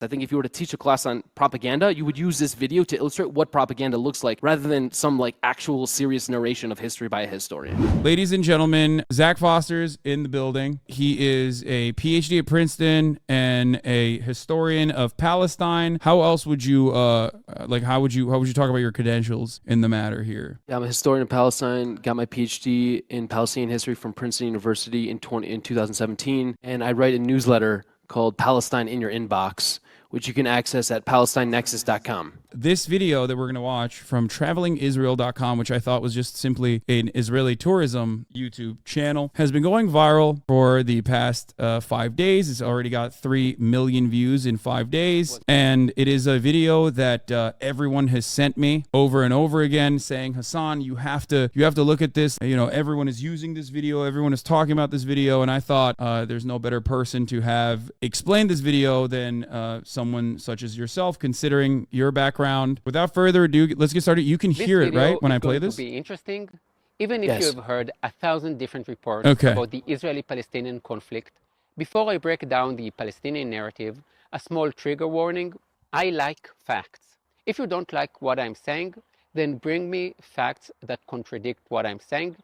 I think if you were to teach a class on propaganda, you would use this video to illustrate what propaganda looks like rather than some like actual serious narration of history by a historian. Ladies and gentlemen, Zach Foster's in the building. He is a PhD at Princeton and a historian of Palestine. How else would you how would you talk about your credentials in the matter here? Yeah, I'm a historian of Palestine, got my PhD in Palestinian history from Princeton University in 2017, and I write a newsletter called Palestine in Your Inbox, which you can access at PalestineNexus.com. This video that we're going to watch from travelingisrael.com, which I thought was just simply an Israeli tourism YouTube channel, has been going viral for the past 5 days. It's already got 3 million views in 5 days. And it is a video that everyone has sent me over and over again saying, Hasan, you have to look at this. You know, everyone is using this video. Everyone is talking about this video. And I thought there's no better person to have explained this video than someone such as yourself, considering your background. Without further ado, let's get started. You can hear it, right, when I play this? This video is going to be interesting, even if you have heard 1,000 different reports about the Israeli-Palestinian conflict. Before I break down the Palestinian narrative, a small trigger warning: I like facts. If you don't like what I'm saying, then bring me facts that contradict what I'm saying.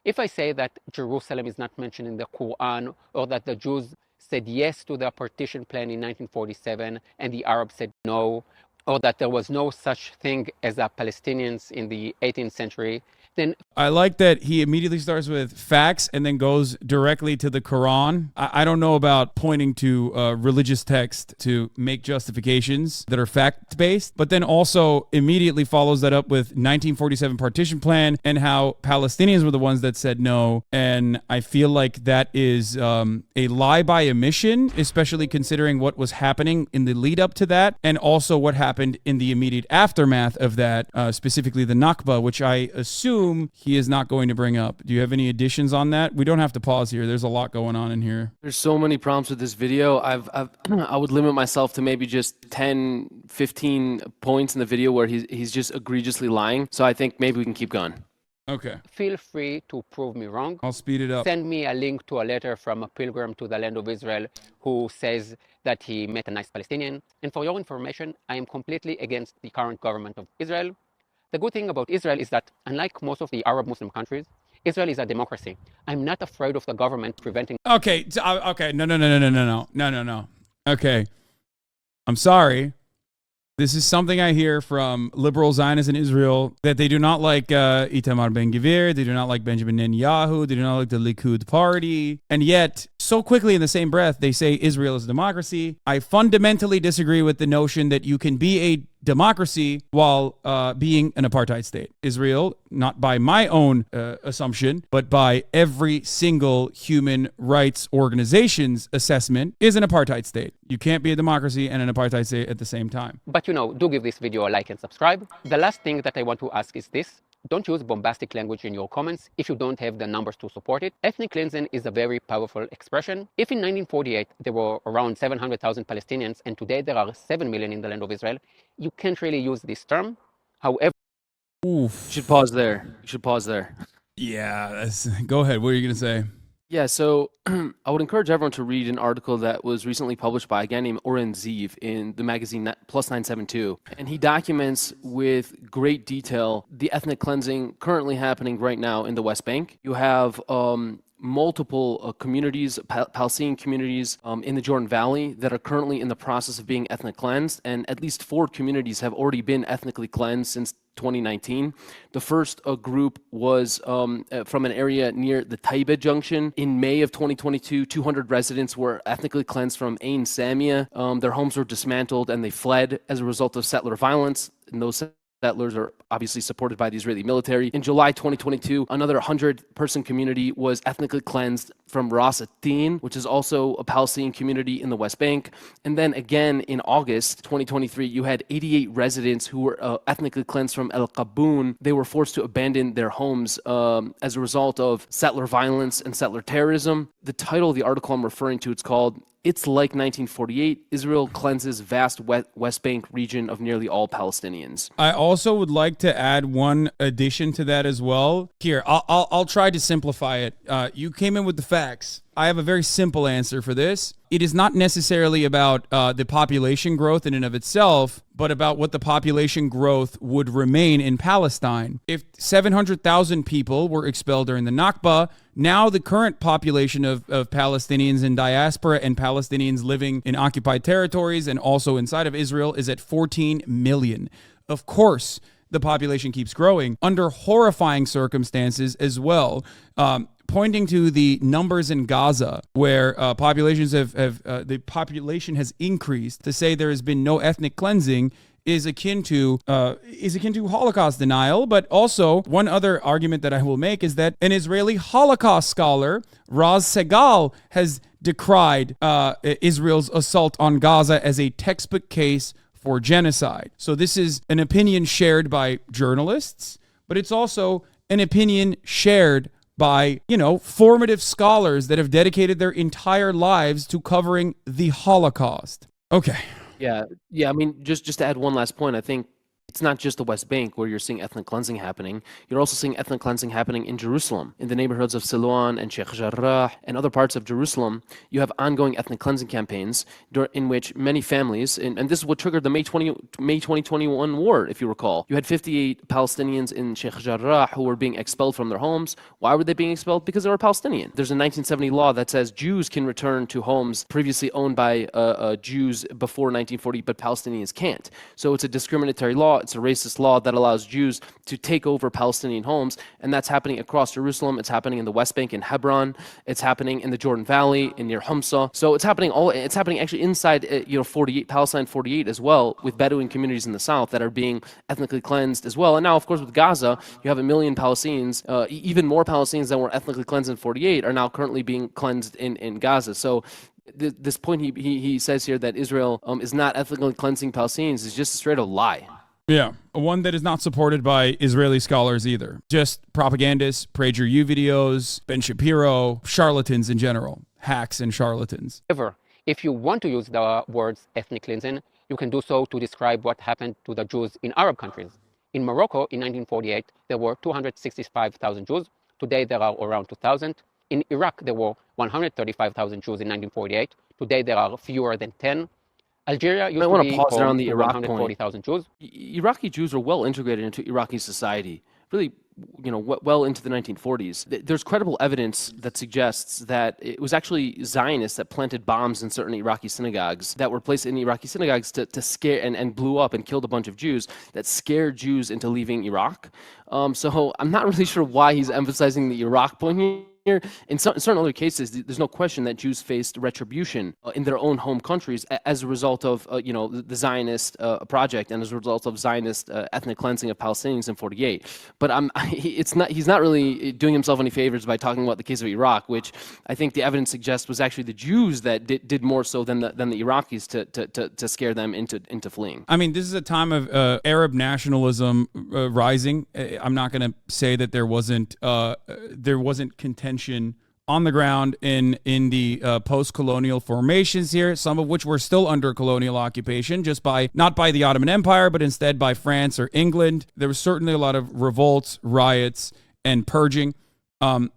If I say that Jerusalem is not mentioned in the Quran, or that the Jews said yes to the partition plan in 1947 and the Arabs said no, or that there was no such thing as Palestinians in the 18th century, then I like that he immediately starts with facts and then goes directly to the Quran. I don't know about pointing to religious text to make justifications that are fact-based, but then also immediately follows that up with 1947 partition plan and how Palestinians were the ones that said no. And I feel like that is a lie by omission, especially considering what was happening in the lead up to that and also what happened in the immediate aftermath of that, specifically the Nakba, which I assume he is not going to bring up. Do you have any additions on that? We don't have to pause here. There's a lot going on in here. There's so many problems with this video. I would limit myself to maybe just 10, 15 points in the video where he's just egregiously lying. So I think maybe we can keep going. Okay. Feel free to prove me wrong. I'll speed it up. Send me a link to a letter from a pilgrim to the land of Israel who says that he met a nice Palestinian. And for your information, I am completely against the current government of Israel. The good thing about Israel is that, unlike most of the Arab Muslim countries, Israel is a democracy. I'm not afraid of the government preventing... Okay, no. Okay, I'm sorry. This is something I hear from liberal Zionists in Israel, that they do not like Itamar Ben-Gvir, they do not like Benjamin Netanyahu, they do not like the Likud party, and yet, so quickly in the same breath, they say Israel is a democracy. I fundamentally disagree with the notion that you can be a democracy while being an apartheid state. Israel, not by my own assumption, but by every single human rights organization's assessment, is an apartheid state. You can't be a democracy and an apartheid state at the same time. But do give this video a like and subscribe. The last thing that I want to ask is this: don't use bombastic language in your comments if you don't have the numbers to support it. Ethnic cleansing is a very powerful expression. If in 1948 there were around 700,000 Palestinians and today there are 7 million in the land of Israel, you can't really use this term. However... Oof. You should pause there. Yeah, go ahead. What are you going to say? Yeah, so I would encourage everyone to read an article that was recently published by a guy named Oren Ziv in the magazine Plus 972. And he documents with great detail the ethnic cleansing currently happening right now in the West Bank. You have multiple communities, Palestinian communities in the Jordan Valley that are currently in the process of being ethnic cleansed. And at least 4 communities have already been ethnically cleansed since 2019. The first group was from an area near the Taiba Junction. In May of 2022, 200 residents were ethnically cleansed from Ain Samia. Their homes were dismantled and they fled as a result of settler violence. And those settlers are obviously supported by the Israeli military. In July 2022, another 100-person community was ethnically cleansed from Ras Atin, which is also a Palestinian community in the West Bank. And then again in August 2023, you had 88 residents who were ethnically cleansed from El Qaboon. They were forced to abandon their homes as a result of settler violence and settler terrorism. The title of the article I'm referring to, it's called "It's Like 1948, Israel Cleanses Vast West Bank Region of Nearly All Palestinians." I also would like to add one addition to that as well. Here, I'll try to simplify it. You came in with the facts. I have a very simple answer for this. It is not necessarily about the population growth in and of itself, but about what the population growth would remain in Palestine. If 700,000 people were expelled during the Nakba, now the current population of Palestinians in diaspora and Palestinians living in occupied territories and also inside of Israel is at 14 million. Of course, the population keeps growing under horrifying circumstances as well. Pointing to the numbers in Gaza, where the population has increased, to say there has been no ethnic cleansing is akin to Holocaust denial. But also, one other argument that I will make is that an Israeli Holocaust scholar, Raz Segal, has decried Israel's assault on Gaza as a textbook case for genocide. So this is an opinion shared by journalists, but it's also an opinion shared by, formative scholars that have dedicated their entire lives to covering the Holocaust. Okay. Yeah. I mean, just to add one last point, I think it's not just the West Bank where you're seeing ethnic cleansing happening. You're also seeing ethnic cleansing happening in Jerusalem, in the neighborhoods of Silwan and Sheikh Jarrah and other parts of Jerusalem. You have ongoing ethnic cleansing campaigns in which many families, and this is what triggered the May 2021 war, if you recall. You had 58 Palestinians in Sheikh Jarrah who were being expelled from their homes. Why were they being expelled? Because they were Palestinian. There's a 1970 law that says Jews can return to homes previously owned by Jews before 1940, but Palestinians can't. So it's a discriminatory law. It's a racist law that allows Jews to take over Palestinian homes, and that's happening across Jerusalem. It's happening in the West Bank in Hebron. It's happening in the Jordan Valley in near Humsa. So it's happening actually inside 48 Palestine 48 as well, with Bedouin communities in the south that are being ethnically cleansed as well. And now, of course, with Gaza, you have 1 million Palestinians, even more Palestinians than were ethnically cleansed in 48 are now currently being cleansed in Gaza. So this point he says here that Israel is not ethnically cleansing Palestinians is just a straight up lie. Yeah, one that is not supported by Israeli scholars either. Just propagandists, PragerU videos, Ben Shapiro, charlatans in general, hacks and charlatans. However, if you want to use the words ethnic cleansing, you can do so to describe what happened to the Jews in Arab countries. In Morocco, in 1948, there were 265,000 Jews. Today, there are around 2,000. In Iraq, there were 135,000 Jews in 1948. Today, there are fewer than 10. Algeria used to be home to 140,000 Jews. Iraqi Jews are well integrated into Iraqi society, really, well into the 1940s. There's credible evidence that suggests that it was actually Zionists that planted bombs in certain Iraqi synagogues that were placed in Iraqi synagogues to scare and blew up and killed a bunch of Jews that scared Jews into leaving Iraq. So I'm not really sure why he's emphasizing the Iraq point here. In certain other cases, there's no question that Jews faced retribution in their own home countries as a result of the Zionist project and as a result of Zionist ethnic cleansing of Palestinians in 48. But he's not really doing himself any favors by talking about the case of Iraq, which I think the evidence suggests was actually the Jews that did more so than the Iraqis to scare them into fleeing. I mean, this is a time of Arab nationalism rising. I'm not going to say that there wasn't contention on the ground in the post-colonial formations here, some of which were still under colonial occupation, not by the Ottoman Empire, but instead by France or England. There was certainly a lot of revolts, riots, and purging,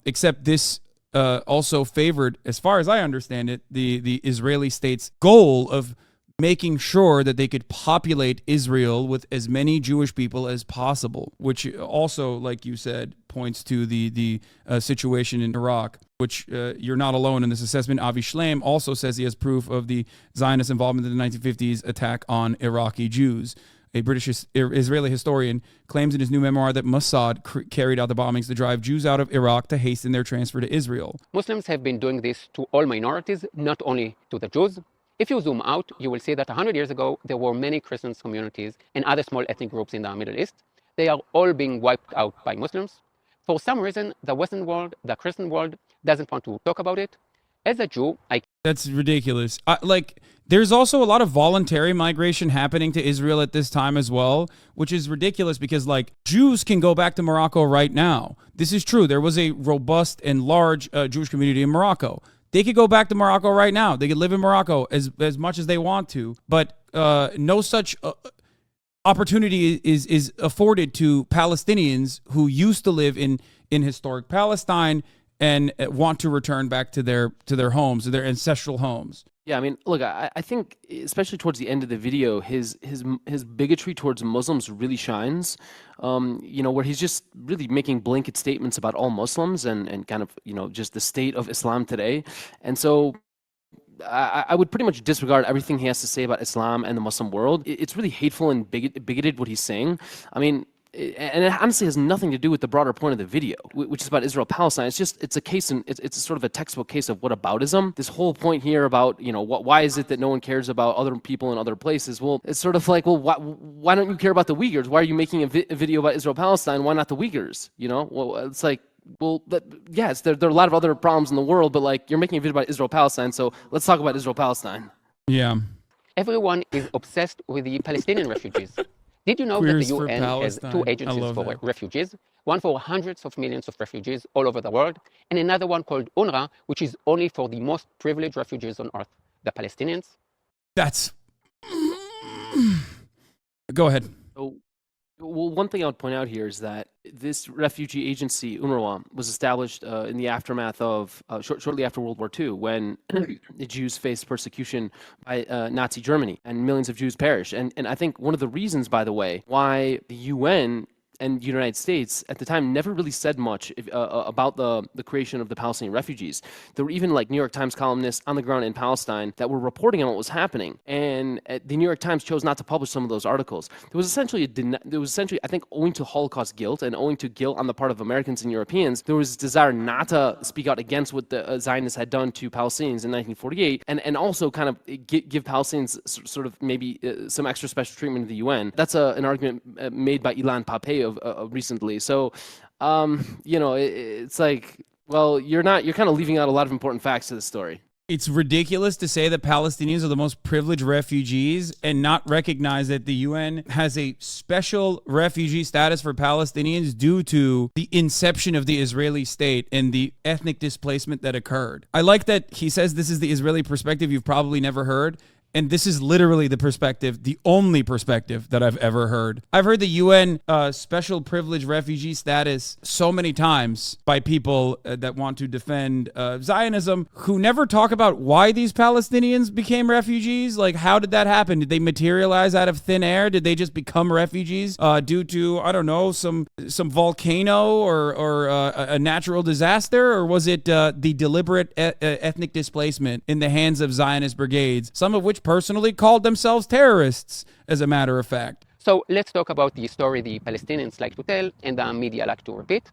except this also favored, as far as I understand it, the Israeli state's goal of making sure that they could populate Israel with as many Jewish people as possible, which also, like you said, points to the situation in Iraq, which you're not alone in this assessment. Avi Shleim also says he has proof of the Zionist involvement in the 1950s attack on Iraqi Jews. A British Israeli historian claims in his new memoir that Mossad carried out the bombings to drive Jews out of Iraq to hasten their transfer to Israel. Muslims have been doing this to all minorities, not only to the Jews. If you zoom out, you will see that 100 years ago, there were many Christian communities and other small ethnic groups in the Middle East. They are all being wiped out by Muslims. For some reason, the Western world, the Christian world, doesn't want to talk about it. As a Jew, That's ridiculous. There's also a lot of voluntary migration happening to Israel at this time as well, which is ridiculous because, Jews can go back to Morocco right now. This is true. There was a robust and large Jewish community in Morocco. They could go back to Morocco right now. They could live in Morocco as much as they want to, but no such opportunity is afforded to Palestinians who used to live in historic Palestine and want to return back to their homes, to their ancestral homes. Yeah, I mean, look, I think especially towards the end of the video, his bigotry towards Muslims really shines. Where he's just really making blanket statements about all Muslims and kind of, just the state of Islam today. And so I would pretty much disregard everything he has to say about Islam and the Muslim world. It's really hateful and bigoted what he's saying. I mean, and it honestly has nothing to do with the broader point of the video, which is about Israel-Palestine. It's a case, it's a sort of a textbook case of whataboutism. This whole point here about, why is it that no one cares about other people in other places? Well, it's sort of like, well, why don't you care about the Uyghurs? Why are you making a video about Israel-Palestine? Why not the Uyghurs? Well, it's like, well, yes, there are a lot of other problems in the world, but like, you're making a video about Israel-Palestine, so let's talk about Israel-Palestine. Yeah. Everyone is obsessed with the Palestinian refugees. Did you know that the UN has two agencies for refugees? One for hundreds of millions of refugees all over the world, and another one called UNRWA, which is only for the most privileged refugees on earth, the Palestinians. That's... Go ahead. Well, one thing I would point out here is that this refugee agency, UNRWA, was established in the aftermath of, shortly after World War II, when the Jews faced persecution by Nazi Germany, and millions of Jews perished. And I think one of the reasons, by the way, why the UN and the United States at the time never really said much about the creation of the Palestinian refugees. There were even like New York Times columnists on the ground in Palestine that were reporting on what was happening, and the New York Times chose not to publish some of those articles. There was essentially, I think, owing to Holocaust guilt and owing to guilt on the part of Americans and Europeans, there was desire not to speak out against what the Zionists had done to Palestinians in 1948, and also kind of give Palestinians sort of maybe some extra special treatment in the UN. That's an argument made by Ilan Pappé recently. So, it's like, well, you're kind of leaving out a lot of important facts to the story. It's ridiculous to say that Palestinians are the most privileged refugees and not recognize that the UN has a special refugee status for Palestinians due to the inception of the Israeli state and the ethnic displacement that occurred. I like that he says this is the Israeli perspective you've probably never heard. And this is literally the perspective, the only perspective that I've ever heard. I've heard the UN special privilege refugee status so many times by people that want to defend Zionism who never talk about why these Palestinians became refugees. Like, how did that happen? Did they materialize out of thin air? Did they just become refugees due to, I don't know, some volcano or a natural disaster? Or was it the deliberate ethnic displacement in the hands of Zionist brigades, some of which personally called themselves terrorists, as a matter of fact? So let's talk about the story the Palestinians like to tell and the media like to repeat.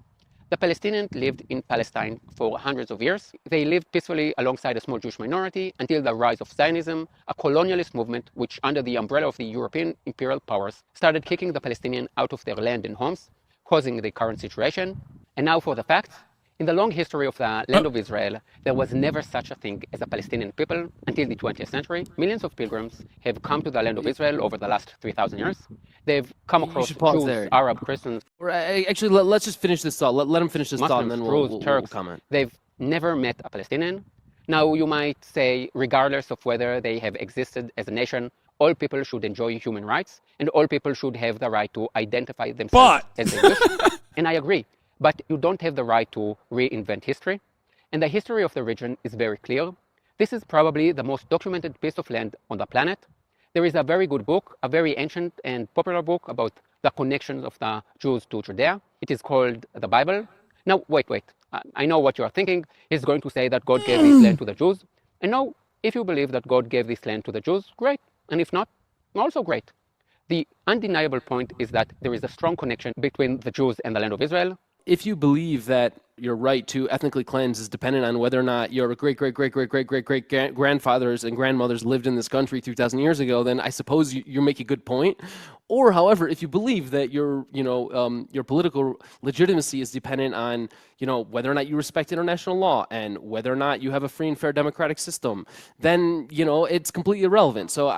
The Palestinians lived in Palestine for hundreds of years. They lived peacefully alongside a small Jewish minority until the rise of Zionism, a colonialist movement which, under the umbrella of the European imperial powers, started kicking the Palestinians out of their land and homes, causing the current situation. And now for the facts. In the long history of the land of Israel, there was never such a thing as a Palestinian people until the 20th century. Millions of pilgrims have come to the land of Israel over the last 3,000 years. They've come across Jews, Arab, Christians. Actually, let's just finish this thought. Let him finish this thought, and then we'll comment. They've never met a Palestinian. Now, you might say, regardless of whether they have existed as a nation, all people should enjoy human rights, and all people should have the right to identify themselves as they wish. And I agree. But you don't have the right to reinvent history. And the history of the region is very clear. This is probably the most documented piece of land on the planet. There is a very good book, a very ancient and popular book about the connections of the Jews to Judea. It is called the Bible. Now, wait. I know what you are thinking. He's going to say that God gave this land to the Jews. And no, if you believe that God gave this land to the Jews, great. And if not, also great. The undeniable point is that there is a strong connection between the Jews and the land of Israel. If you believe that your right to ethnically cleanse is dependent on whether or not your great-great-great-great-great-great-great-grandfathers and grandmothers lived in this country 3,000 years ago, then I suppose you make a good point. Or, however, if you believe that your political legitimacy is dependent on, whether or not you respect international law and whether or not you have a free and fair democratic system, then, it's completely irrelevant. So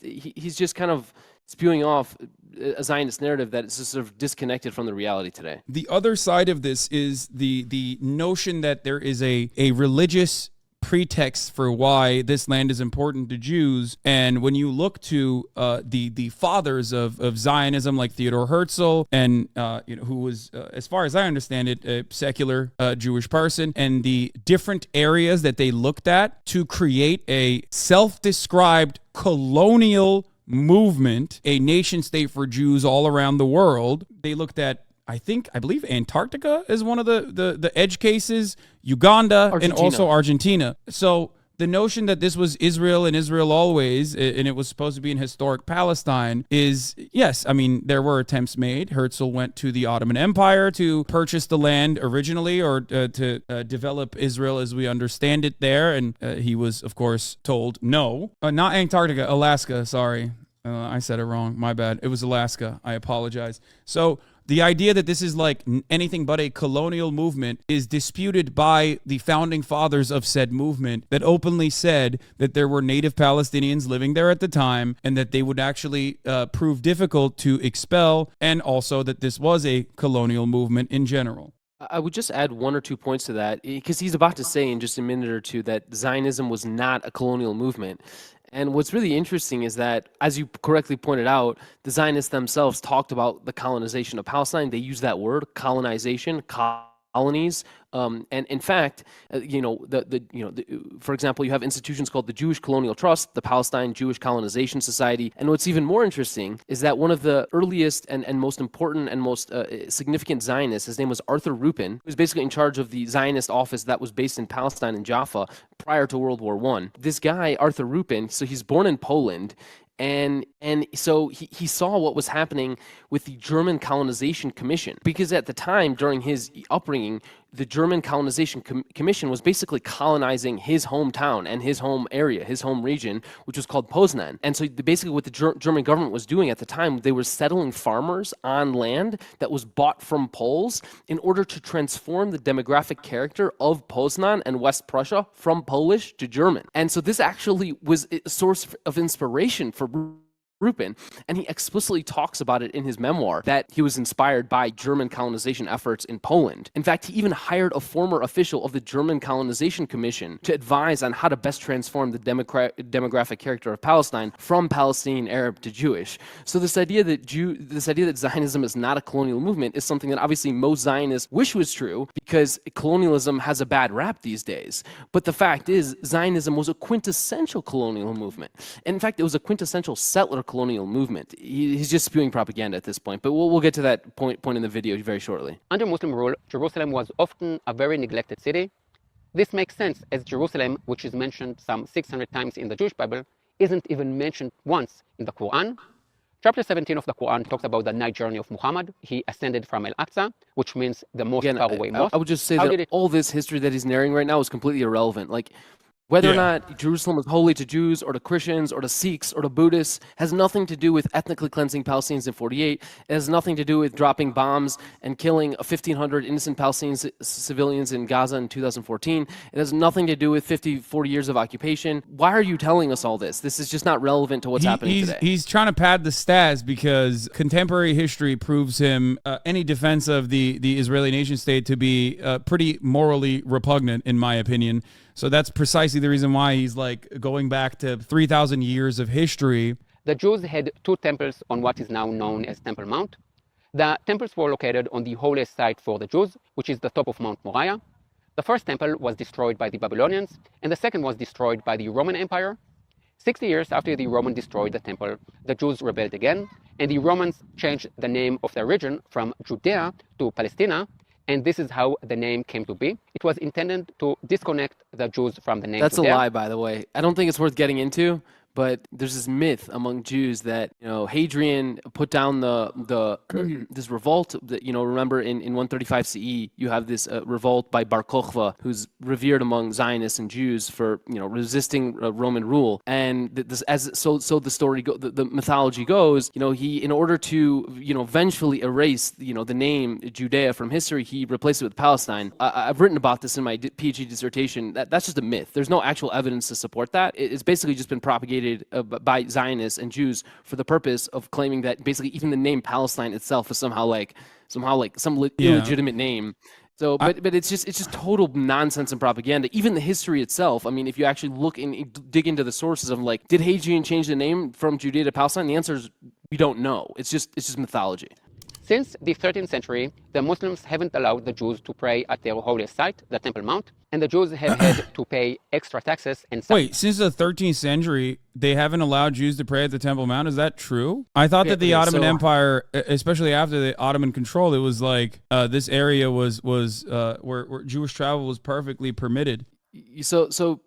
he's just kind of spewing off a Zionist narrative that is just sort of disconnected from the reality today. The other side of this is the notion that there is a religious pretext for why this land is important to Jews. And when you look to the fathers of Zionism, like Theodor Herzl, and who was, as far as I understand it, a secular Jewish person, and the different areas that they looked at to create a self-described colonial movement, a nation state for Jews all around the world. They looked at, I believe Antarctica is one of the edge cases, Uganda, Argentina. And also Argentina. So the notion that this was Israel and Israel always, and it was supposed to be in historic Palestine, is, yes, I mean, there were attempts made. Herzl went to the Ottoman Empire to purchase the land originally, or to develop Israel as we understand it there, and he was, of course, told no. Not Antarctica, Alaska, sorry. I said it wrong, my bad. It was Alaska, I apologize. So the idea that this is like anything but a colonial movement is disputed by the founding fathers of said movement, that openly said that there were native Palestinians living there at the time, and that they would actually prove difficult to expel, and also that this was a colonial movement in general. I would just add one or 2 points to that, because he's about to say in just a minute or two that Zionism was not a colonial movement. And what's really interesting is that, as you correctly pointed out, the Zionists themselves talked about the colonization of Palestine. They use that word, colonization, colonies. And in fact, for example, you have institutions called the Jewish Colonial Trust, the Palestine Jewish Colonization Society. And what's even more interesting is that one of the earliest and most important and most significant Zionists, his name was Arthur Rupin, who was basically in charge of the Zionist office that was based in Palestine in Jaffa prior to World War I. This guy, Arthur Rupin, so he's born in Poland. And so he saw what was happening with the German Colonization Commission, because at the time, during his upbringing, the German Colonization Commission was basically colonizing his hometown and his home area, his home region, which was called Poznan. And so basically what the German government was doing at the time, they were settling farmers on land that was bought from Poles in order to transform the demographic character of Poznan and West Prussia from Polish to German. And so this actually was a source of inspiration for Rupin, and he explicitly talks about it in his memoir, that he was inspired by German colonization efforts in Poland. In fact, he even hired a former official of the German Colonization Commission to advise on how to best transform the demographic character of Palestine from Palestinian Arab to Jewish. So this idea that Zionism is not a colonial movement is something that obviously most Zionists wish was true, because colonialism has a bad rap these days. But the fact is, Zionism was a quintessential colonial movement. And in fact, it was a quintessential settler colonial movement. He's just spewing propaganda at this point, but we'll get to that point in the video very shortly. Under Muslim rule, Jerusalem was often a very neglected city. This makes sense, as Jerusalem, which is mentioned some 600 times in the Jewish Bible, isn't even mentioned once in the Quran. Chapter 17 of the Quran talks about the night journey of Muhammad. He ascended from Al-Aqsa, which means the most far away mosque. I would just say that all this history that he's narrating right now is completely irrelevant. Like, whether or not Jerusalem is holy to Jews or to Christians or to Sikhs or to Buddhists has nothing to do with ethnically cleansing Palestinians in 48. It has nothing to do with dropping bombs and killing 1,500 innocent Palestinian civilians in Gaza in 2014. It has nothing to do with 40 years of occupation. Why are you telling us all this? This is just not relevant to what's happening today. He's trying to pad the stats, because contemporary history proves him any defense of the Israeli nation state to be pretty morally repugnant, in my opinion. So that's precisely the reason why he's like going back to 3,000 years of history. The Jews had two temples on what is now known as Temple Mount. The temples were located on the holiest site for the Jews, which is the top of Mount Moriah. The first temple was destroyed by the Babylonians, and the second was destroyed by the Roman Empire. 60 years after the Romans destroyed the temple, the Jews rebelled again, and the Romans changed the name of their region from Judea to Palestina. And this is how the name came to be. It was intended to disconnect the Jews from the name. That's Judea. A lie, by the way. I don't think it's worth getting into, but there's this myth among Jews that, Hadrian put down this revolt that, remember in 135 CE, you have this revolt by Bar Kokhba, who's revered among Zionists and Jews for, resisting Roman rule. And the story, the mythology goes, he, in order to, vengefully erase, the name Judea from history, he replaced it with Palestine. I've written about this in my PhD dissertation. That's just a myth. There's no actual evidence to support that. It's basically just been propagated by Zionists and Jews for the purpose of claiming that basically even the name Palestine itself is somehow like some illegitimate name. So, but it's just total nonsense and propaganda. Even the history itself. I mean, if you actually look and dig into the sources of like, did Hadrian change the name from Judea to Palestine? The answer is we don't know. It's just mythology. Since the 13th century, the Muslims haven't allowed the Jews to pray at their holiest site, the Temple Mount, and the Jews have had to pay extra taxes and... Wait, since the 13th century, they haven't allowed Jews to pray at the Temple Mount? Is that true? I thought that the Ottoman Empire, especially after the Ottoman control, it was like this area was where Jewish travel was perfectly permitted. So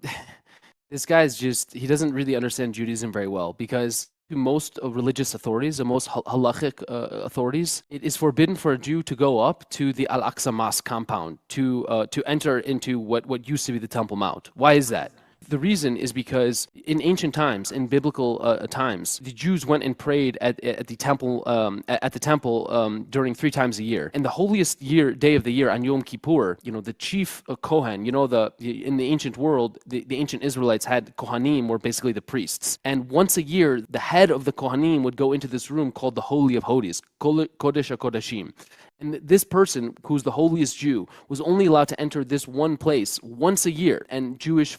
this guy's he doesn't really understand Judaism very well, because most religious authorities and most halachic authorities, it is forbidden for a Jew to go up to the Al-Aqsa Mosque compound to enter into what used to be the Temple Mount. Why is that? The reason is because in ancient times, in biblical times, the Jews went and prayed at the temple during 3 times a year. And the holiest day of the year on Yom Kippur, the chief Kohen, in the ancient world, the ancient Israelites had Kohanim, were basically the priests. And once a year, the head of the Kohanim would go into this room called the Holy of Holies, Kodesh HaKodashim. And this person, who's the holiest Jew, was only allowed to enter this one place once a year. And Jewish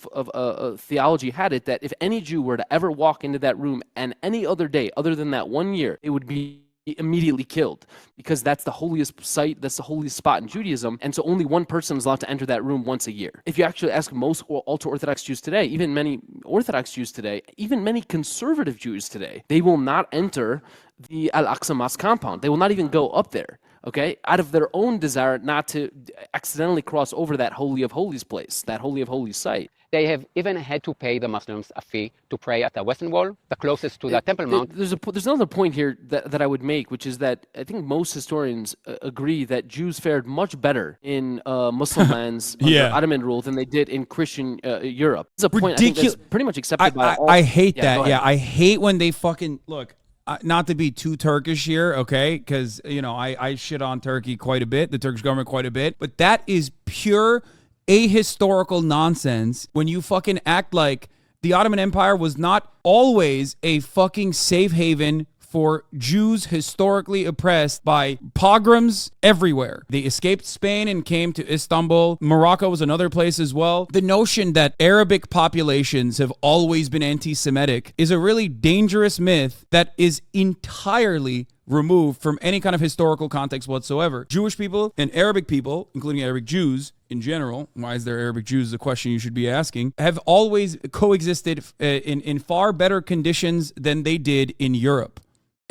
theology had it that if any Jew were to ever walk into that room and any other day other than that 1 year, it would be immediately killed, because that's the holiest site, that's the holiest spot in Judaism, and so only one person is allowed to enter that room once a year. If you actually ask most ultra-Orthodox Jews today, even many Orthodox Jews today, even many conservative Jews today, they will not enter the Al-Aqsa Mosque compound. They will not even go up there, okay, out of their own desire not to accidentally cross over that Holy of Holies place, that Holy of Holies site. They have even had to pay the Muslims a fee to pray at the Western Wall, the closest to the Temple Mount. There's another point here that I would make, which is that I think most historians agree that Jews fared much better in Muslim lands under Ottoman rule than they did in Christian Europe. It's a point I think that's pretty much accepted by all. I hate that. Yeah, I hate when they fucking look. Not to be too Turkish here, okay? Because, I shit on Turkey quite a bit, the Turkish government quite a bit. But that is pure ahistorical nonsense when you fucking act like the Ottoman Empire was not always a fucking safe haven for Jews historically oppressed by pogroms everywhere. They escaped Spain and came to Istanbul. Morocco was another place as well. The notion that Arabic populations have always been anti-Semitic is a really dangerous myth that is entirely removed from any kind of historical context whatsoever. Jewish people and Arabic people, including Arabic Jews in general, why is there Arabic Jews is a question you should be asking, have always coexisted in far better conditions than they did in Europe.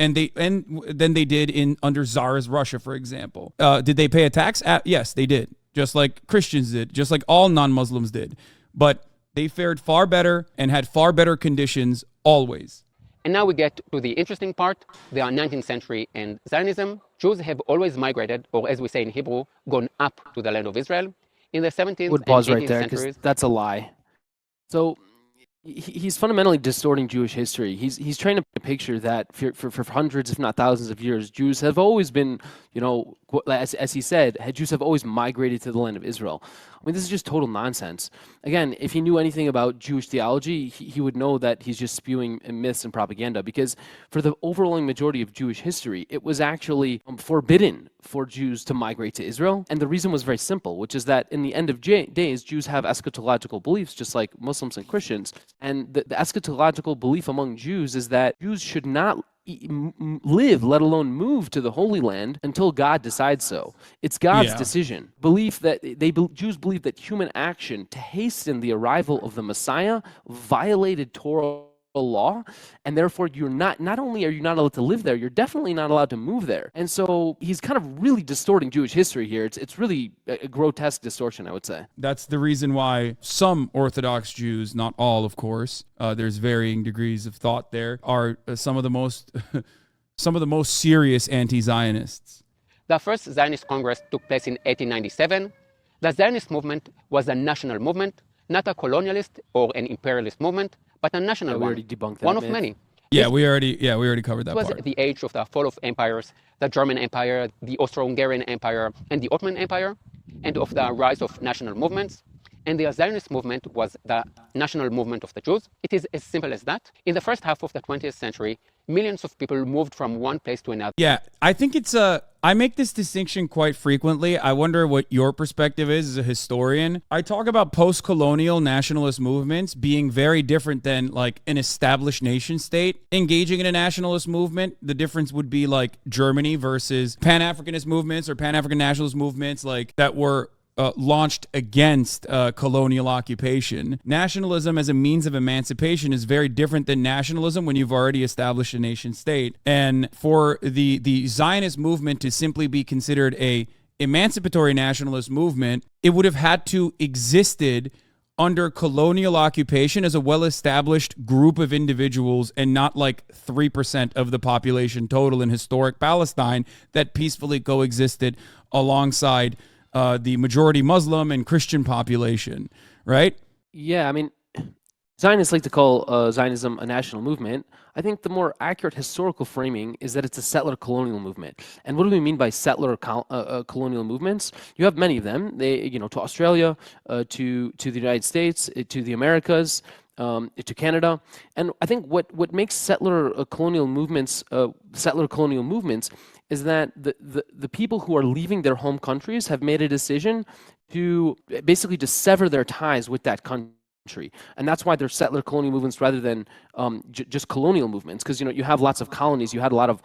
And than they did under Tsarist Russia, for example. Did they pay a tax? Yes, they did. Just like Christians did, just like all non-Muslims did. But they fared far better and had far better conditions always. And now we get to the interesting part, the 19th century and Zionism. Jews have always migrated, or as we say in Hebrew, gone up to the land of Israel. In the 17th and 18th centuries. That's a lie. So he's fundamentally distorting Jewish history. He's trying to picture that for hundreds, if not thousands of years, Jews have always been, as he said, Jews have always migrated to the land of Israel. I mean, this is just total nonsense. Again, if he knew anything about Jewish theology, he would know that he's just spewing myths and propaganda, because for the overwhelming majority of Jewish history, it was actually forbidden for Jews to migrate to Israel. And the reason was very simple, which is that in the end of days, Jews have eschatological beliefs, just like Muslims and Christians. And the eschatological belief among Jews is that Jews should not live, let alone move to the Holy Land until God decides so. It's God's decision. Jews believe that human action to hasten the arrival of the Messiah violated Torah law, and therefore not only are you not allowed to live there, you're definitely not allowed to move there. And so he's kind of really distorting Jewish history here. It's really a grotesque distortion, I would say. That's the reason why some Orthodox Jews, not all, of course, there's varying degrees of thought there, are some of the most serious anti-Zionists. The first Zionist Congress took place in 1897. The Zionist movement was a national movement, not a colonialist or an imperialist movement, but a national one. We already debunked that one myth. Of many. Yeah, we already covered that part. It was part. the age of the fall of empires, the German Empire, the Austro-Hungarian Empire, and the Ottoman Empire, and of the rise of national movements. And the Zionist movement was the national movement of the Jews. It is as simple as that. In the first half of the 20th century, millions of people moved from one place to another. Yeah, I think I make this distinction quite frequently. I wonder what your perspective is as a historian. I talk about post-colonial nationalist movements being very different than like an established nation state engaging in a nationalist movement. The difference would be like Germany versus Pan-Africanist movements or Pan-African nationalist movements like that were launched against colonial occupation. Nationalism as a means of emancipation is very different than nationalism when you've already established a nation state. And for the Zionist movement to simply be considered a emancipatory nationalist movement, it would have had to existed under colonial occupation as a well-established group of individuals and not like 3% of the population total in historic Palestine that peacefully coexisted alongside the majority Muslim and Christian population, right? Yeah, I mean, Zionists like to call Zionism a national movement. I think the more accurate historical framing is that it's a settler colonial movement. And what do we mean by settler colonial movements? You have many of them. They, to Australia, to the United States, to the Americas, to Canada. And I think what makes settler colonial movements is that the people who are leaving their home countries have made a decision to basically just sever their ties with that country. And that's why they're settler colonial movements rather than just colonial movements. Because, you have lots of colonies. You had a lot of,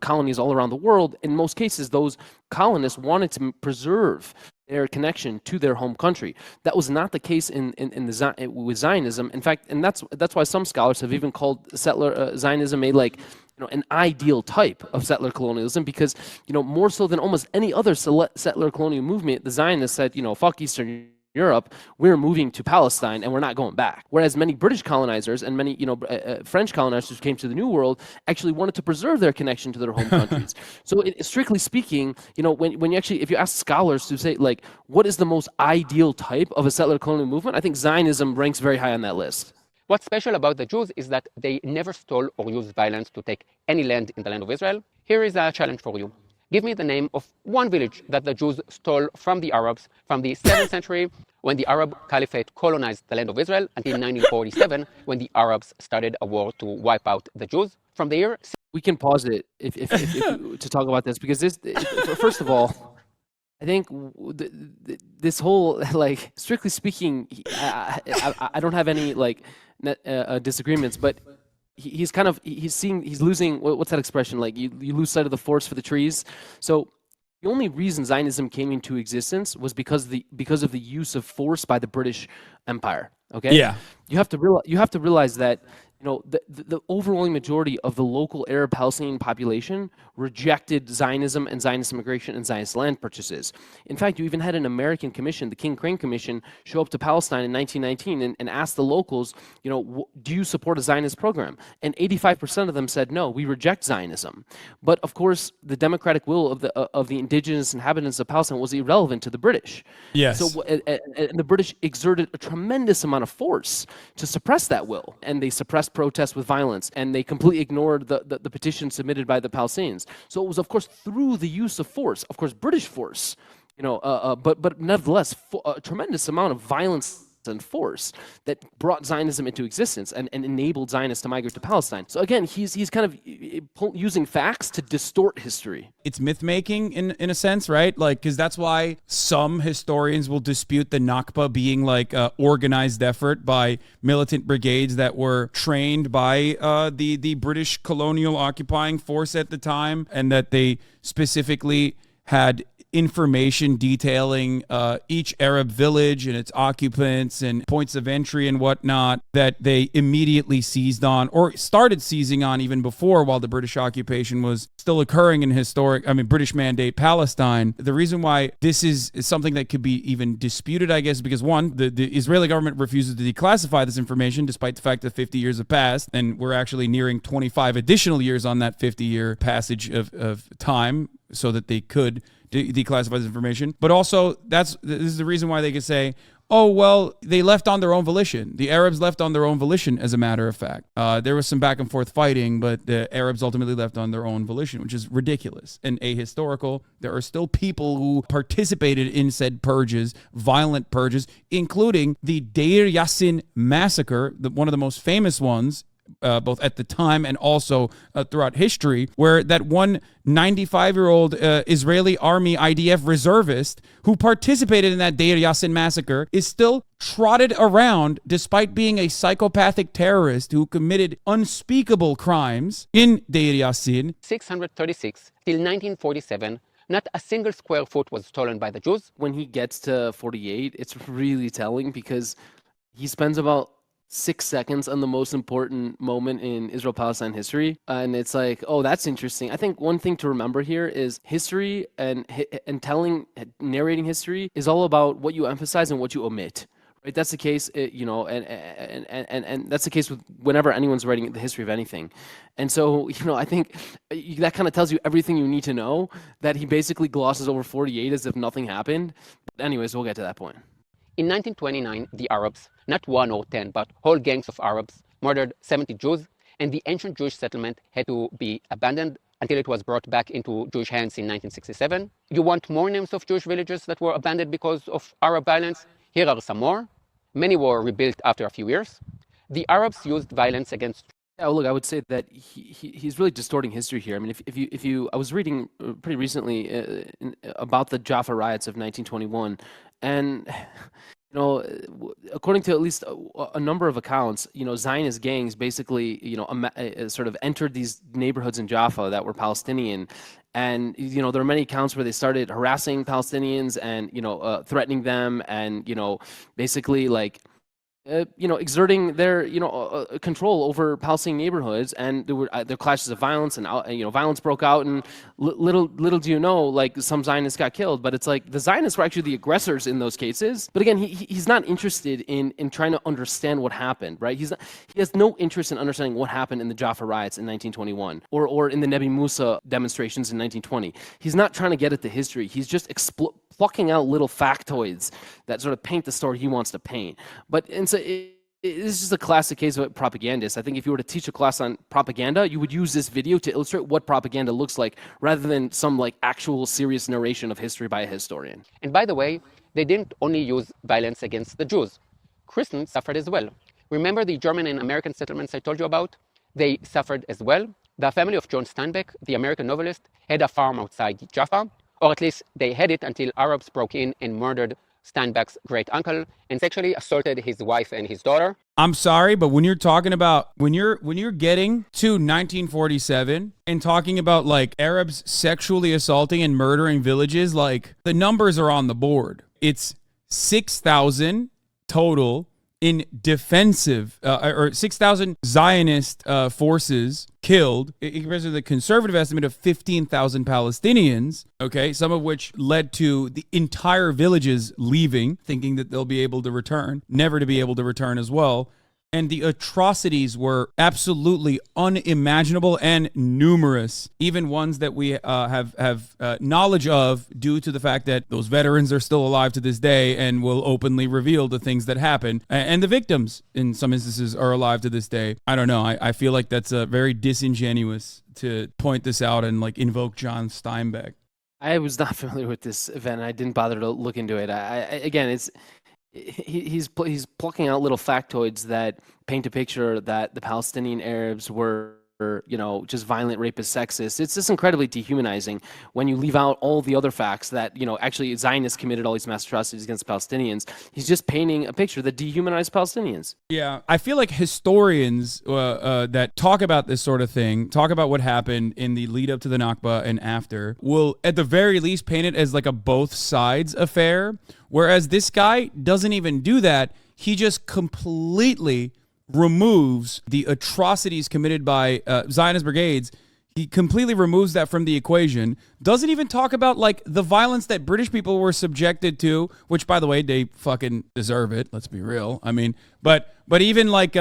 colonies all around the world. In most cases, those colonists wanted to preserve their connection to their home country. That was not the case with Zionism. In fact, and that's why some scholars have even called settler Zionism an ideal type of settler colonialism, because more so than almost any other settler colonial movement, the Zionists said, fuck Eastern Europe, we're moving to Palestine and we're not going back. Whereas many British colonizers and many French colonizers who came to the New World actually wanted to preserve their connection to their home countries. So strictly speaking, when you actually, if you ask scholars to say like what is the most ideal type of a settler colonial movement, I think Zionism ranks very high on that list. What's special about the Jews is that they never stole or used violence to take any land in the land of Israel. Here is a challenge for you. Give me the name of one village that the Jews stole from the Arabs from the 7th century when the Arab Caliphate colonized the land of Israel until 1947 when the Arabs started a war to wipe out the Jews. From the year... We can pause it if to talk about this, because first of all, I think this whole, like, strictly speaking, I don't have any disagreements, but he's losing, what's that expression? Like you lose sight of the forest for the trees. So the only reason Zionism came into existence was because of the use of force by the British Empire. Okay. Yeah. You have to realize that the overwhelming majority of the local Arab Palestinian population rejected Zionism and Zionist immigration and Zionist land purchases. In fact, you even had an American commission, the King Crane Commission, show up to Palestine in 1919 and ask the locals, do you support a Zionist program? And 85% of them said, no, we reject Zionism. But of course, the democratic will of the indigenous inhabitants of Palestine was irrelevant to the British. Yes. So and the British exerted a tremendous amount of force to suppress that will, and they suppressed protests with violence, and they completely ignored the petition submitted by the Palestinians. So it was, of course, through the use of force, of course, British force, but nevertheless, a tremendous amount of violence and force that brought Zionism into existence and enabled Zionists to migrate to Palestine. So again, he's kind of using facts to distort history. It's myth-making in a sense, right? Like, because that's why some historians will dispute the Nakba being like an organized effort by militant brigades that were trained by the British colonial occupying force at the time, and that they specifically had information detailing each Arab village and its occupants and points of entry and whatnot that they immediately seized on, or started seizing on even before, while the British occupation was still occurring in British Mandate Palestine. The reason why this is something that could be even disputed, I guess, because one, the Israeli government refuses to declassify this information despite the fact that 50 years have passed, and we're actually nearing 25 additional years on that 50-year passage of time so that they could declassify this information. But also, this is the reason why they could say, oh, well, they left on their own volition. The Arabs left on their own volition, as a matter of fact. There was some back and forth fighting, but the Arabs ultimately left on their own volition, which is ridiculous and ahistorical. There are still people who participated in said purges, violent purges, including the Deir Yassin massacre, one of the most famous ones both at the time and also throughout history, where that one 95-year-old Israeli army IDF reservist who participated in that Deir Yassin massacre is still trotted around despite being a psychopathic terrorist who committed unspeakable crimes in Deir Yassin. 636 till 1947, not a single square foot was stolen by the Jews. When he gets to 48, it's really telling because he spends about 6 seconds on the most important moment in Israel-Palestine history. And it's like, oh, that's interesting. I think one thing to remember here is history and narrating history is all about what you emphasize and what you omit. Right? That's the case, and that's the case with whenever anyone's writing the history of anything. And so, I think that kind of tells you everything you need to know, that he basically glosses over 48 as if nothing happened. But anyways, we'll get to that point. In 1929, the Arabs, not 1 or 10, but whole gangs of Arabs, murdered 70 Jews, and the ancient Jewish settlement had to be abandoned until it was brought back into Jewish hands in 1967. You want more names of Jewish villages that were abandoned because of Arab violence? Here are some more. Many were rebuilt after a few years. The Arabs used violence against... Yeah, well, look, I would say that he's really distorting history here. I mean, if you I was reading pretty recently about the Jaffa riots of 1921, and according to at least a number of accounts, Zionist gangs basically, sort of entered these neighborhoods in Jaffa that were Palestinian. And, there are many accounts where they started harassing Palestinians and, threatening them and, basically like, exerting their, control over Palestinian neighborhoods, and there clashes of violence, and violence broke out, and little do you know, like some Zionists got killed. But it's like the Zionists were actually the aggressors in those cases. But again, he's not interested in trying to understand what happened, right? He has no interest in understanding what happened in the Jaffa riots in 1921 or in the Nebi Musa demonstrations in 1920. He's not trying to get at the history. He's just plucking out little factoids that sort of paint the story he wants to paint. But and so it's just a classic case of a propagandist. I think if you were to teach a class on propaganda, you would use this video to illustrate what propaganda looks like rather than some like actual serious narration of history by a historian. And by the way, they didn't only use violence against the Jews. Christians suffered as well. Remember the German and American settlements I told you about? They suffered as well. The family of John Steinbeck, the American novelist, had a farm outside Jaffa. Or at least they had it until Arabs broke in and murdered Steinbeck's great uncle and sexually assaulted his wife and his daughter. I'm sorry, but when you're talking about when you're getting to 1947 and talking about like Arabs sexually assaulting and murdering villages, like the numbers are on the board. It's 6,000 total in defensive, or 6,000 Zionist forces killed, compared to the conservative estimate of 15,000 Palestinians, okay, some of which led to the entire villages leaving, thinking that they'll be able to return, never to be able to return as well. And the atrocities were absolutely unimaginable and numerous, even ones that we have knowledge of due to the fact that those veterans are still alive to this day and will openly reveal the things that happened. And the victims, in some instances, are alive to this day. I don't know. I feel like that's very disingenuous to point this out and like invoke John Steinbeck. I was not familiar with this event. I didn't bother to look into it. He's plucking out little factoids that paint a picture that the Palestinian Arabs were, just violent, rapist, sexist. It's just incredibly dehumanizing when you leave out all the other facts that, actually Zionists committed all these mass atrocities against Palestinians. He's just painting a picture that dehumanized Palestinians. Yeah, I feel like historians that talk about this sort of thing, talk about what happened in the lead up to the Nakba and after, will at the very least paint it as like a both sides affair. Whereas this guy doesn't even do that. He just completely removes the atrocities committed by Zionist brigades. He completely removes that from the equation. Doesn't even talk about like the violence that British people were subjected to, which by the way, they fucking deserve it. Let's be real. I mean, but even like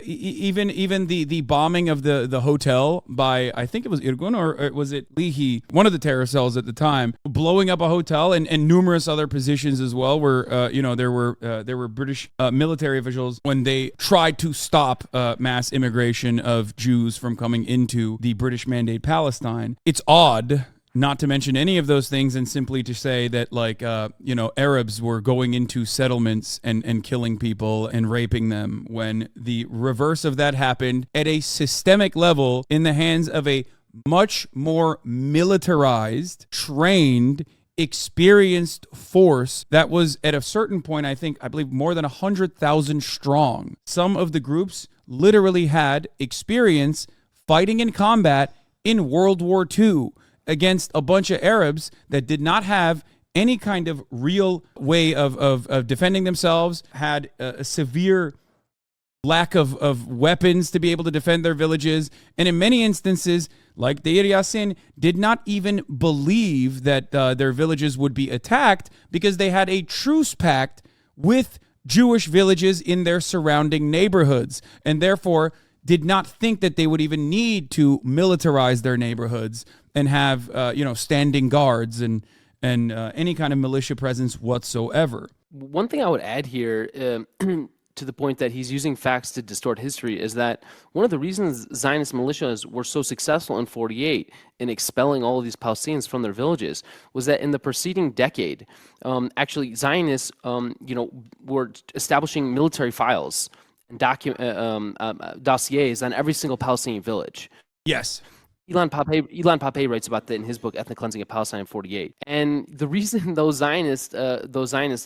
even the bombing of the hotel by, I think it was Irgun or was it Leahy, one of the terror cells at the time, blowing up a hotel and numerous other positions as well, where there were British military officials when they tried to stop mass immigration of Jews from coming into the British Mandate Palestine. It's odd not to mention any of those things, and simply to say that, like, Arabs were going into settlements and killing people and raping them, when the reverse of that happened at a systemic level in the hands of a much more militarized, trained, experienced force that was at a certain point, I believe more than 100,000 strong. Some of the groups literally had experience fighting in combat in World War II against a bunch of Arabs that did not have any kind of real way of defending themselves, had a severe lack of weapons to be able to defend their villages, and in many instances, like Deir Yassin, did not even believe that their villages would be attacked because they had a truce pact with Jewish villages in their surrounding neighborhoods, and therefore did not think that they would even need to militarize their neighborhoods and have standing guards and any kind of militia presence whatsoever. One thing I would add here, to the point that he's using facts to distort history, is that one of the reasons Zionist militias were so successful in 48 in expelling all of these Palestinians from their villages was that in the preceding decade, actually Zionists, were establishing military files and dossiers on every single Palestinian village. Yes. Ilan Pape writes about that in his book "Ethnic Cleansing of Palestine" in 48. And the reason those Zionist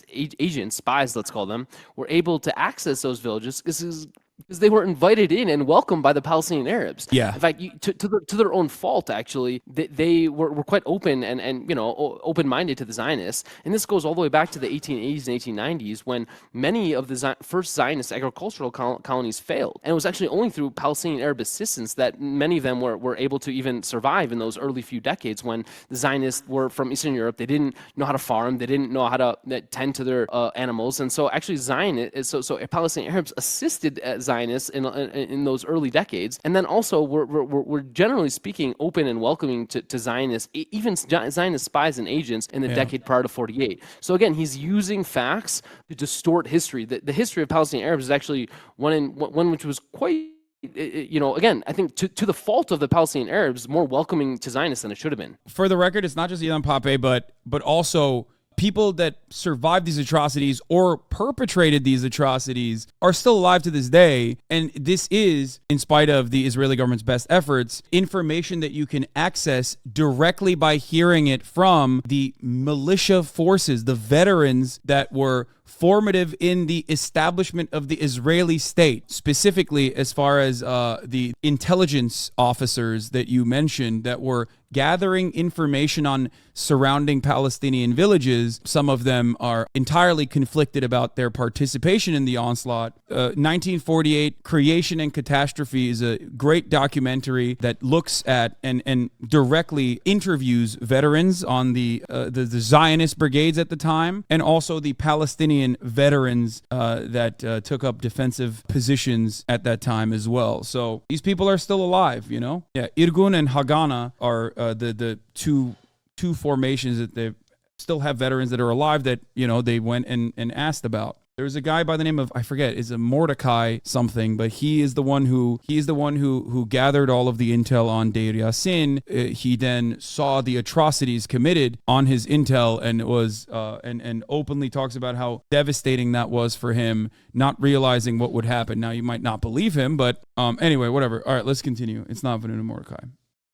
agents, spies, let's call them, were able to access those villages is because they were invited in and welcomed by the Palestinian Arabs. Yeah. In fact, to their own fault, actually, they were quite open and open-minded to the Zionists. And this goes all the way back to the 1880s and 1890s, when many of the first Zionist agricultural colonies failed. And it was actually only through Palestinian Arab assistance that many of them were able to even survive in those early few decades, when the Zionists were from Eastern Europe. They didn't know how to farm. They didn't know how to tend to their animals. And so actually so Palestinian Arabs assisted Zionists in those early decades, and then also we're generally speaking open and welcoming to Zionists, even Zionist spies and agents in the decade prior to 48. So again, he's using facts to distort history. The history of Palestinian Arabs is actually one which was quite, again, I think to the fault of the Palestinian Arabs, more welcoming to Zionists than it should have been. For the record, it's not just Ilan Pape, but also people that survived these atrocities or perpetrated these atrocities are still alive to this day. And this is, in spite of the Israeli government's best efforts, information that you can access directly by hearing it from the militia forces, the veterans that were formative in the establishment of the Israeli state, specifically as far as the intelligence officers that you mentioned that were gathering information on surrounding Palestinian villages. Some of them are entirely conflicted about their participation in the onslaught. 1948, Creation and Catastrophe is a great documentary that looks at and directly interviews veterans on the Zionist brigades at the time, and also the Palestinian veterans that took up defensive positions at that time as well. So these people are still alive, Yeah, Irgun and Haganah are the two formations that they still have veterans that are alive that they went and asked about. There's a guy by the name of, I forget, is a Mordecai something, but he is the one who gathered all of the intel on Deir Yassin. He then saw the atrocities committed on his intel and was and openly talks about how devastating that was for him, not realizing what would happen. Now you might not believe him, but anyway, whatever. All right, let's continue. It's not Vanuna Mordecai.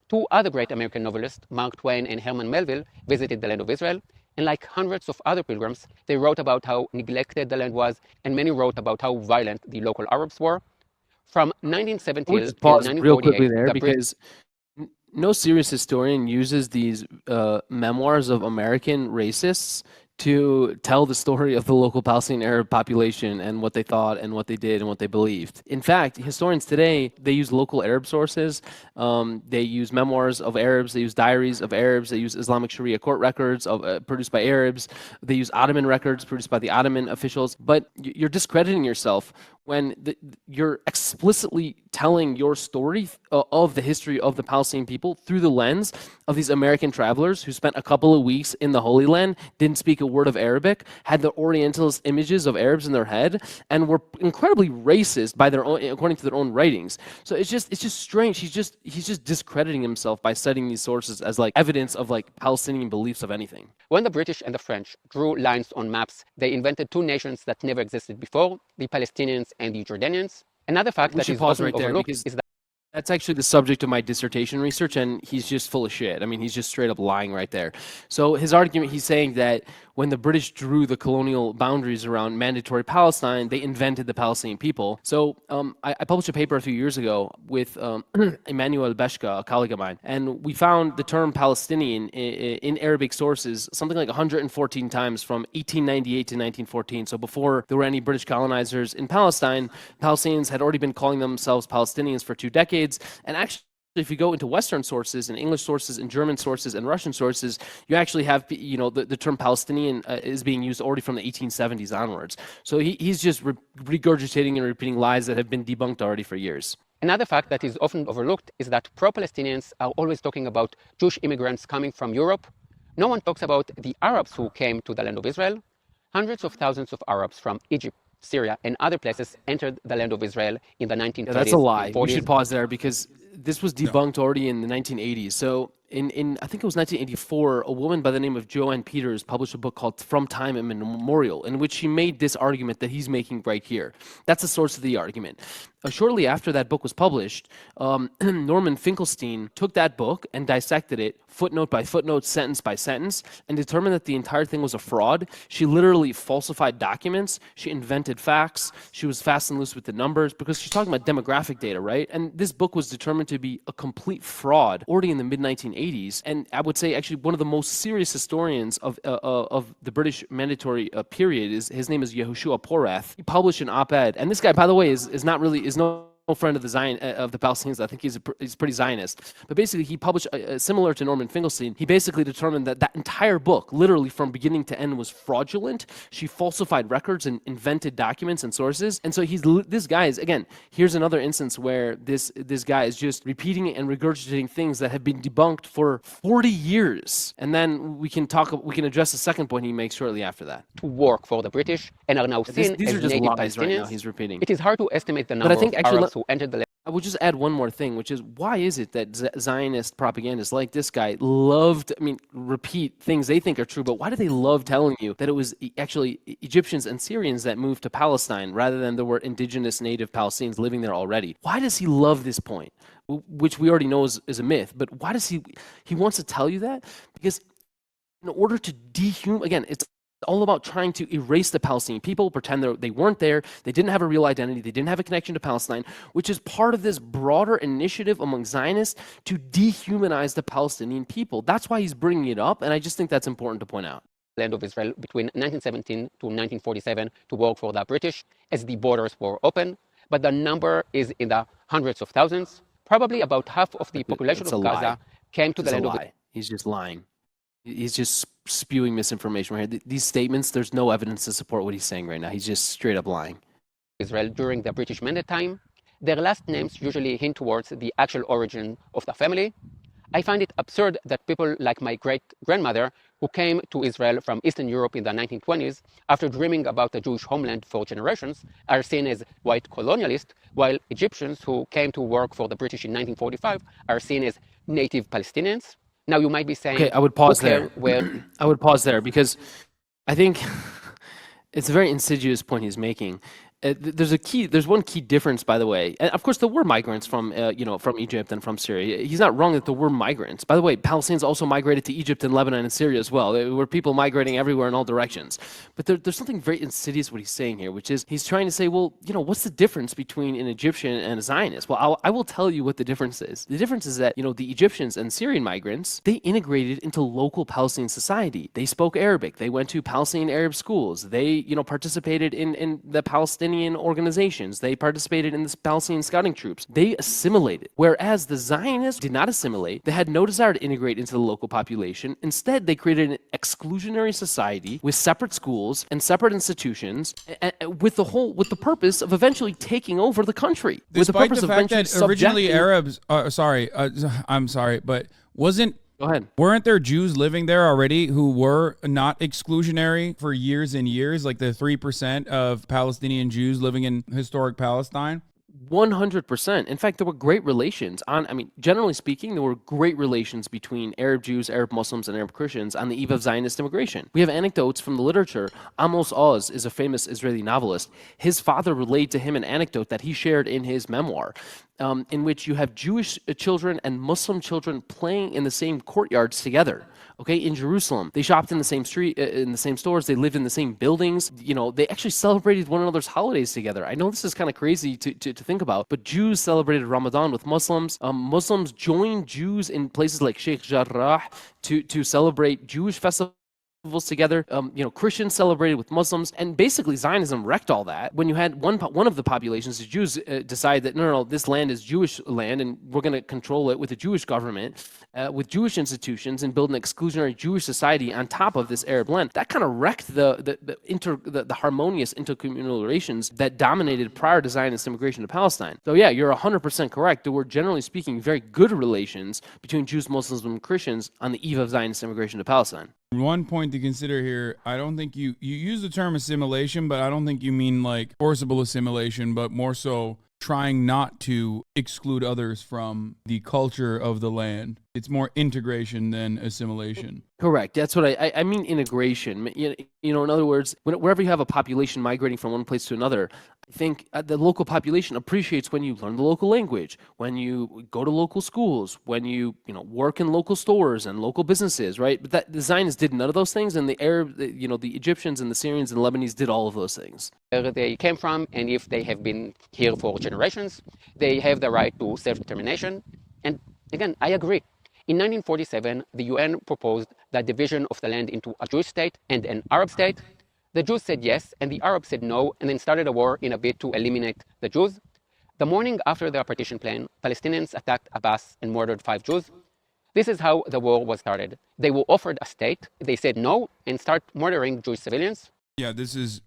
Two other great American novelists, Mark Twain and Herman Melville, visited the land of Israel, and like hundreds of other pilgrims, they wrote about how neglected the land was, and many wrote about how violent the local Arabs were. From 1970 to 1948, real quickly there, because no serious historian uses these memoirs of American racists to tell the story of the local Palestinian Arab population and what they thought and what they did and what they believed. In fact, historians today, they use local Arab sources. They use memoirs of Arabs. They use diaries of Arabs. They use Islamic Sharia court records produced by Arabs. They use Ottoman records produced by the Ottoman officials. But you're discrediting yourself you're explicitly telling your story of the history of the Palestinian people through the lens of these American travelers who spent a couple of weeks in the Holy Land, didn't speak a word of Arabic, had the Orientalist images of Arabs in their head, and were incredibly racist by their own, according to their own writings. So it's just strange. He's just discrediting himself by citing these sources as like evidence of like Palestinian beliefs of anything. When the British and the French drew lines on maps, they invented two nations that never existed before, the Palestinians and the Jordanians. Another fact that is often overlooked is that that's actually the subject of my dissertation research, and he's just full of shit. I mean, he's just straight up lying right there. So his argument, he's saying that when the British drew the colonial boundaries around mandatory Palestine, they invented the Palestinian people. So I published a paper a few years ago with Emmanuel Beshka, a colleague of mine, and we found the term Palestinian in Arabic sources something like 114 times from 1898 to 1914. So before there were any British colonizers in Palestine, Palestinians had already been calling themselves Palestinians for 2 decades. And actually, if you go into Western sources and English sources and German sources and Russian sources, you actually have, the term Palestinian is being used already from the 1870s onwards. So he's just regurgitating and repeating lies that have been debunked already for years. Another fact that is often overlooked is that pro-Palestinians are always talking about Jewish immigrants coming from Europe. No one talks about the Arabs who came to the land of Israel. Hundreds of thousands of Arabs from Egypt, Syria, and other places entered the land of Israel in the 1930s. Yeah, that's a lie. We should pause there because this was debunked already in the 1980s. So in I think it was 1984, a woman by the name of Joanne Peters published a book called From Time Immemorial, in which she made this argument that he's making right here. That's the source of the argument. Shortly after that book was published, Norman Finkelstein took that book and dissected it footnote by footnote, sentence by sentence, and determined that the entire thing was a fraud. She literally falsified documents. She invented facts. She was fast and loose with the numbers because she's talking about demographic data, right? And this book was determined to be a complete fraud already in the mid-1980s. And I would say actually one of the most serious historians of the British mandatory period his name is Yehoshua Porath. He published an op-ed, and this guy, by the way, is no friend of the Palestinians. I think he's pretty Zionist. But basically, he published, similar to Norman Finkelstein, he basically determined that entire book, literally from beginning to end, was fraudulent. She falsified records and invented documents and sources. And so this guy is, again, here's another instance where this guy is just repeating and regurgitating things that have been debunked for 40 years. And then we can address the second point he makes shortly after that. To work for the British and are now seen these as are just native lies Palestinians. Right now he's repeating. It is hard to estimate the number of Arabs who entered the land. I would just add one more thing, which is why is it that Zionist propagandists like this guy repeat things they think are true, but why do they love telling you that it was actually Egyptians and Syrians that moved to Palestine rather than there were indigenous native Palestinians living there already? Why does he love this point, which we already know is a myth, but why does he wants to tell you that? Because in order to again, it's all about trying to erase the Palestinian people, pretend they weren't there, they didn't have a real identity, they didn't have a connection to Palestine, which is part of this broader initiative among Zionists to dehumanize the Palestinian people. That's why he's bringing it up, and I just think that's important to point out. Land of Israel between 1917 to 1947 to work for the British as the borders were open, but the number is in the hundreds of thousands. Probably about half of the population of Gaza came to the land of Israel. He's just lying. He's just spewing misinformation right here. These statements, there's no evidence to support what he's saying right now. He's just straight up lying. Israel during the British Mandate time, their last names usually hint towards the actual origin of the family. I find it absurd that people like my great-grandmother, who came to Israel from Eastern Europe in the 1920s after dreaming about a Jewish homeland for generations, are seen as white colonialists, while Egyptians who came to work for the British in 1945 are seen as native Palestinians. Now you might be saying, okay, I would pause there. I would pause there because I think it's a very insidious point he's making. There's one key difference, by the way. And of course, there were migrants from Egypt and from Syria. He's not wrong that there were migrants. By the way, Palestinians also migrated to Egypt and Lebanon and Syria as well. There were people migrating everywhere in all directions. But there's something very insidious what he's saying here, which is he's trying to say, well, what's the difference between an Egyptian and a Zionist? Well, I will tell you what the difference is. The difference is that, the Egyptians and Syrian migrants, they integrated into local Palestinian society. They spoke Arabic. They went to Palestinian Arab schools. They, participated in the Palestinian Palestinian organizations. They participated in the Palestinian scouting troops. They assimilated. Whereas the Zionists did not assimilate. They had no desire to integrate into the local population. Instead, they created an exclusionary society with separate schools and separate institutions, with the purpose of eventually taking over the country. Despite with the purpose the of fact eventually that originally subjecting- Arabs, I'm sorry, but Go ahead. weren't there Jews living there already who were not exclusionary for years and years, like the 3% of Palestinian Jews living in historic Palestine? 100%. In fact, there were great relations generally speaking, there were great relations between Arab Jews, Arab Muslims, and Arab Christians on the eve of Zionist immigration. We have anecdotes from the literature. Amos Oz is a famous Israeli novelist. His father relayed to him an anecdote that he shared in his memoir, in which you have Jewish children and Muslim children playing in the same courtyards together. Okay, in Jerusalem, they shopped in the same street, in the same stores. They lived in the same buildings. They actually celebrated one another's holidays together. I know this is kind of crazy to think about, but Jews celebrated Ramadan with Muslims. Muslims joined Jews in places like Sheikh Jarrah to celebrate Jewish festivals together. Christians celebrated with Muslims, and basically Zionism wrecked all that. When you had one of the populations, the Jews, decide that no, this land is Jewish land, and we're going to control it with a Jewish government, with Jewish institutions, and build an exclusionary Jewish society on top of this Arab land. That kind of wrecked the harmonious intercommunal relations that dominated prior to Zionist immigration to Palestine. So yeah, you're 100% correct. There were, generally speaking, very good relations between Jews, Muslims, and Christians on the eve of Zionist immigration to Palestine. One point to consider here, I don't think you use the term assimilation, but I don't think you mean like forcible assimilation, but more so trying not to exclude others from the culture of the land. It's more integration than assimilation. Correct. That's what I mean, integration. In other words, wherever you have a population migrating from one place to another, I think the local population appreciates when you learn the local language, when you go to local schools, when you work in local stores and local businesses, right? But the Zionists did none of those things, and the the Egyptians and the Syrians and the Lebanese did all of those things. Where they came from, and if they have been here for generations, they have the right to self-determination. And again, I agree. In 1947, the UN proposed the division of the land into a Jewish state and an Arab state. The Jews said yes, and the Arabs said no, and then started a war in a bid to eliminate the Jews. The morning after the partition plan, Palestinians attacked Abbas and murdered 5 Jews. This is how the war was started. They were offered a state, they said no, and start murdering Jewish civilians. Yeah, this is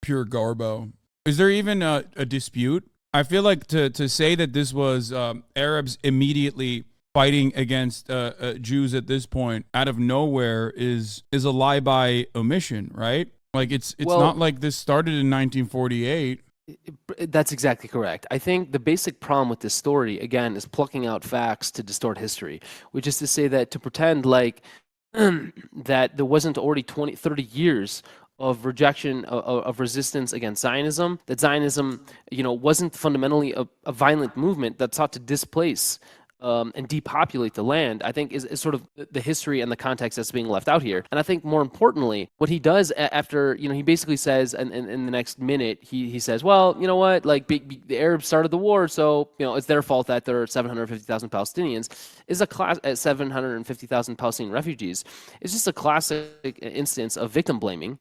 pure garbo. Is there even a dispute? I feel like to say that this was Arabs immediately fighting against Jews at this point out of nowhere is a lie by omission, right? Like it's not like this started in 1948. That's exactly correct. I think the basic problem with this story, again, is plucking out facts to distort history, which is to say that to pretend like that there wasn't already 20, 30 years of rejection, of resistance against Zionism, that Zionism, wasn't fundamentally a violent movement that sought to displace and depopulate the land, I think is sort of the history and the context that's being left out here. And I think more importantly, what he does after, he basically says, and in the next minute, he says, well, you know what, like the Arabs started the war, so, it's their fault that there are 750,000 Palestinians, is a class at 750,000 Palestinian refugees. It's just a classic instance of victim blaming,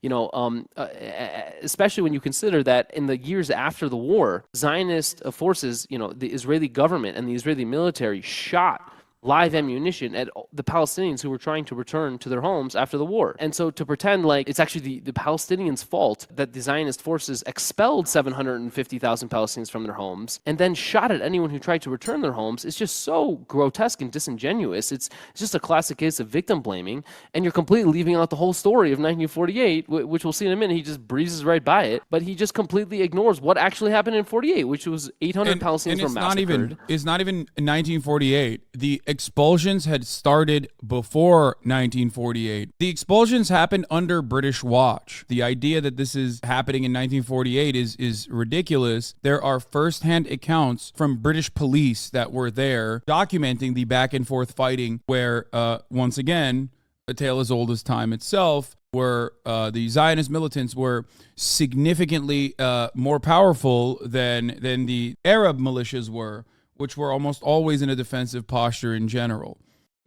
especially when you consider that in the years after the war, Zionist forces, the Israeli government and the Israeli military shot live ammunition at the Palestinians who were trying to return to their homes after the war. And so to pretend like it's actually the Palestinians' fault that the Zionist forces expelled 750,000 Palestinians from their homes and then shot at anyone who tried to return their homes is just so grotesque and disingenuous. It's just a classic case of victim blaming, and you're completely leaving out the whole story of 1948, which we'll see in a minute. He just breezes right by it, but he just completely ignores what actually happened in 48, which was 800 Palestinians were massacred. It's not even 1948. The expulsions had started before 1948. The expulsions happened under British watch. The idea that this is happening in 1948 is ridiculous. There are first-hand accounts from British police that were there documenting the back and forth fighting where, once again, a tale as old as time itself, where the Zionist militants were significantly more powerful than the Arab militias were, which were almost always in a defensive posture in general.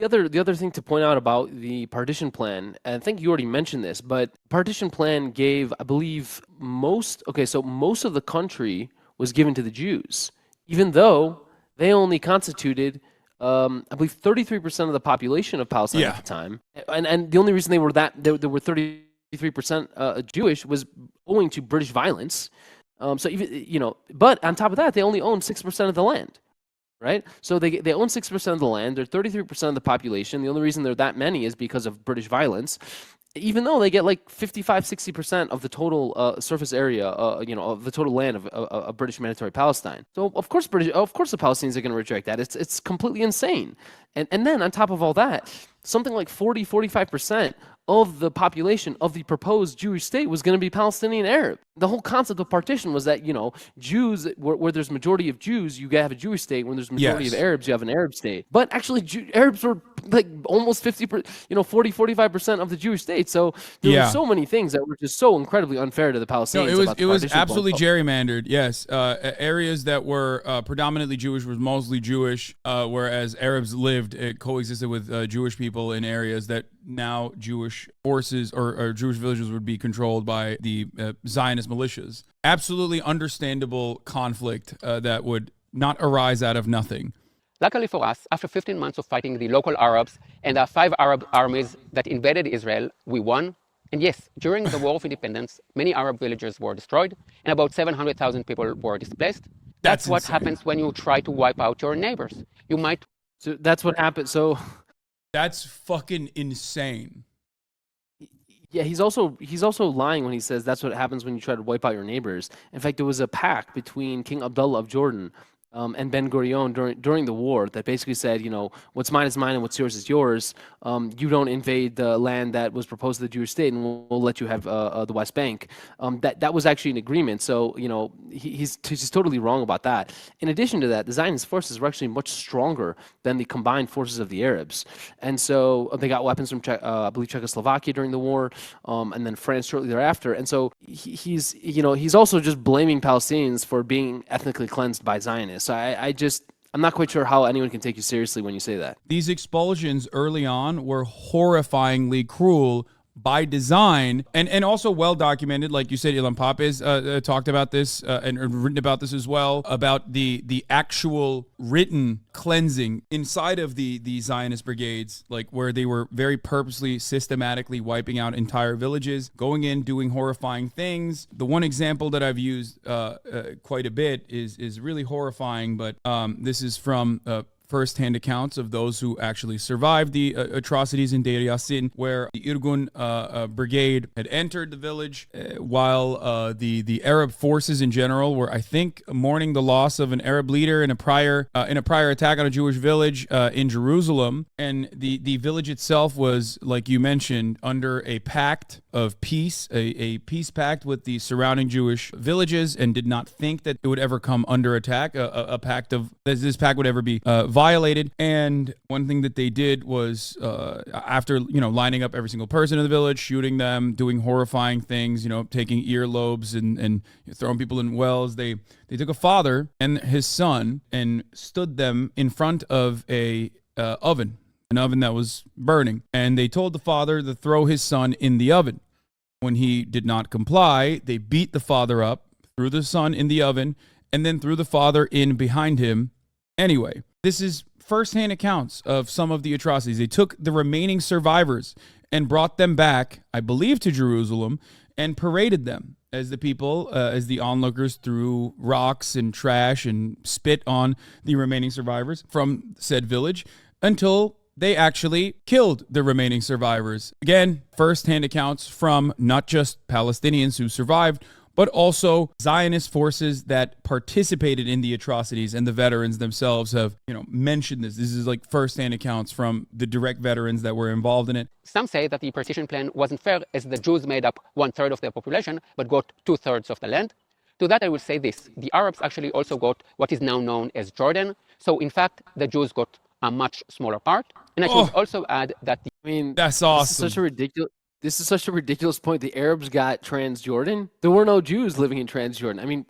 The other thing to point out about the partition plan, and I think you already mentioned this, but partition plan gave, I believe, most of the country was given to the Jews, even though they only constituted, I believe, 33% of the population of Palestine at the time, and the only reason they were 33% Jewish was owing to British violence. So even but on top of that, they only owned 6% of the land. Right? So they own 6% of the land. They're 33% of the population. The only reason they're that many is because of British violence. Even though they get like 55, 60% of the total surface area, of the total land of British Mandatory Palestine. So of course the Palestinians are going to reject that. It's completely insane. And then on top of all that, something like 40, 45% of the population of the proposed Jewish state was going to be Palestinian Arab. The whole concept of partition was that, Jews, where there's majority of Jews, you have a Jewish state. When there's majority of Arabs, you have an Arab state. But actually, Arabs were like almost 50%, 40, 45% of the Jewish state. So there were so many things that were just so incredibly unfair to the Palestinians. No, it was absolutely gerrymandered. Yes, areas that were predominantly Jewish was mostly Jewish, whereas Arabs coexisted with Jewish people in areas that now Jewish forces or Jewish villages would be controlled by the Zionist militias. Absolutely understandable conflict that would not arise out of nothing. Luckily for us, after 15 months of fighting the local Arabs and the 5 Arab armies that invaded Israel, we won. And yes, during the War of Independence, many Arab villages were destroyed and about 700,000 people were displaced. That's what happens when you try to wipe out your neighbors. So that's what happened. So that's fucking insane. Yeah, he's also lying when he says that's what happens when you try to wipe out your neighbors. In fact, there was a pact between King Abdullah of Jordan and Ben Gurion during the war that basically said, what's mine is mine and what's yours is yours. You don't invade the land that was proposed to the Jewish state, and we'll let you have the West Bank. That was actually an agreement. So he's totally wrong about that. In addition to that, the Zionist forces were actually much stronger than the combined forces of the Arabs, and so they got weapons from I believe Czechoslovakia during the war, and then France shortly thereafter. And so he's also just blaming Palestinians for being ethnically cleansed by Zionists. So I'm not quite sure how anyone can take you seriously when you say that. These expulsions early on were horrifyingly cruel by design and also well documented. Like you said, Ilan Papez talked about this and written about this as well, about the actual written cleansing inside of the Zionist brigades, like where they were very purposely, systematically wiping out entire villages, going in, doing horrifying things. The one example that I've used quite a bit is really horrifying, but this is from first-hand accounts of those who actually survived the atrocities in Deir Yassin, where the Irgun brigade had entered the village while the Arab forces in general were, I think, mourning the loss of an Arab leader in a prior attack on a Jewish village in Jerusalem. And the village itself was, like you mentioned, under a pact of peace, a peace pact with the surrounding Jewish villages, and did not think that it would ever come under attack, a pact of this pact would ever be violated. And one thing that they did was after lining up every single person in the village, shooting them, doing horrifying things, taking earlobes and throwing people in wells, they took a father and his son and stood them in front of an oven that was burning, and they told the father to throw his son in the oven. When he did not comply, they beat the father up, threw the son in the oven, and then threw the father in behind him anyway. This is first-hand accounts of some of the atrocities. They took the remaining survivors and brought them back, I believe, to Jerusalem, and paraded them as the people, as the onlookers threw rocks and trash and spit on the remaining survivors from said village until they actually killed the remaining survivors. Again, first-hand accounts from not just Palestinians who survived, but also Zionist forces that participated in the atrocities, and the veterans themselves have, mentioned this. This is like first-hand accounts from the direct veterans that were involved in it. Some say that the partition plan wasn't fair, as the Jews made up 1/3 of their population, but got 2/3 of the land. To that I will say this: the Arabs actually also got what is now known as Jordan. So in fact, the Jews got a much smaller part. And I should also add that that's awesome. This is such a ridiculous point. The Arabs got Transjordan. There were no Jews living in Transjordan. I mean,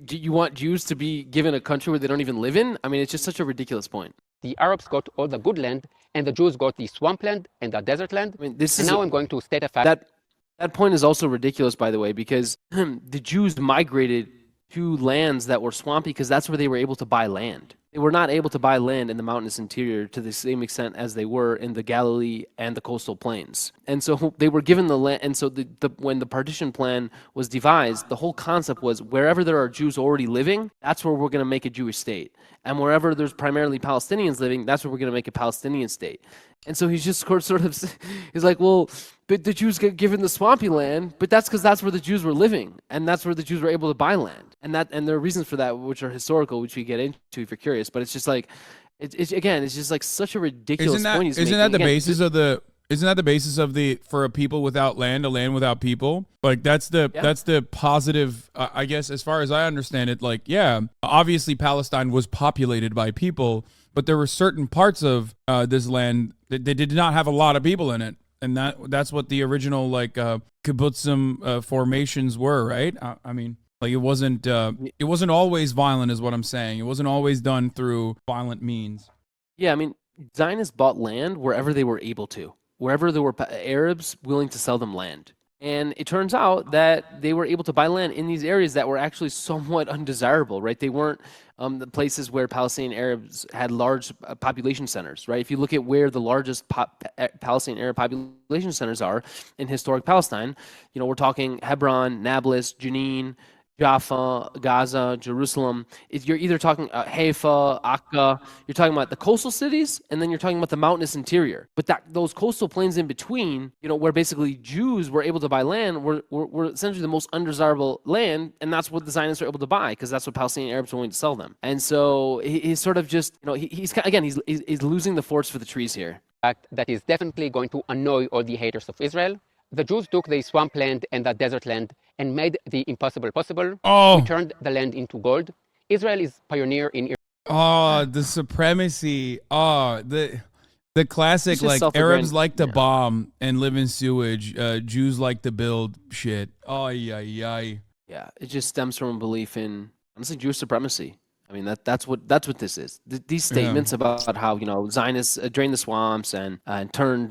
do you want Jews to be given a country where they don't even live in? I mean, it's just such a ridiculous point. the Arabs got all the good land, and the Jews got the swampland and the desert land. I mean, this and is now I'm going to state a fact. That point is also ridiculous, by the way, because the Jews migrated to lands that were swampy because that's where they were able to buy land. They were not able to buy land in the mountainous interior to the same extent as they were in the Galilee and the coastal plains. And so they were given the land. And so when the partition plan was devised, the whole concept was wherever there are Jews already living, that's where we're going to make a Jewish state. And wherever there's primarily Palestinians living, that's where we're going to make a Palestinian state. And so he's just sort of, he's like, well, but the Jews get given the swampy land, but that's because that's where the Jews were living, and that's where the Jews were able to buy land, and there are reasons for that, which are historical, which we get into if you're curious. But it's just like, it's just like such a ridiculous point he's making. Isn't that the basis of the? Isn't that the basis of the for a people without land, a land without people? Like that's the positive, I guess, as far as I understand it. Like, yeah, obviously Palestine was populated by people, but there were certain parts of this land that they did not have a lot of people in it, and that's what the original like kibbutzim formations were, right? I mean, like it wasn't always violent, is what I'm saying. It wasn't always done through violent means. Yeah, I mean, Zionists bought land wherever they were able to. Wherever there were Arabs willing to sell them land. And it turns out that they were able to buy land in these areas that were actually somewhat undesirable, right? They weren't the places where Palestinian Arabs had large population centers, right? If you look at where the largest Palestinian Arab population centers are in historic Palestine, we're talking Hebron, Nablus, Jenin, Jaffa, Gaza, Jerusalem. You're either talking Haifa, Akka. You're talking about the coastal cities, and then you're talking about the mountainous interior. But those coastal plains in between, where basically Jews were able to buy land, were essentially the most undesirable land, and that's what the Zionists were able to buy because that's what Palestinian Arabs were willing to sell them. And so he's sort of just, he's losing the forest for the trees here. Fact that is definitely going to annoy all the haters of Israel. The Jews took the swampland and the desert land and made the impossible possible. Oh. We turned the land into gold. Israel is pioneer in. The supremacy. The classic, like Arabs like to bomb and live in sewage. Jews like to build shit. Oh, yeah. Yeah, it just stems from a belief in, honestly, Jewish supremacy. I mean, that's what this is. These statements about how Zionists drained the swamps and turned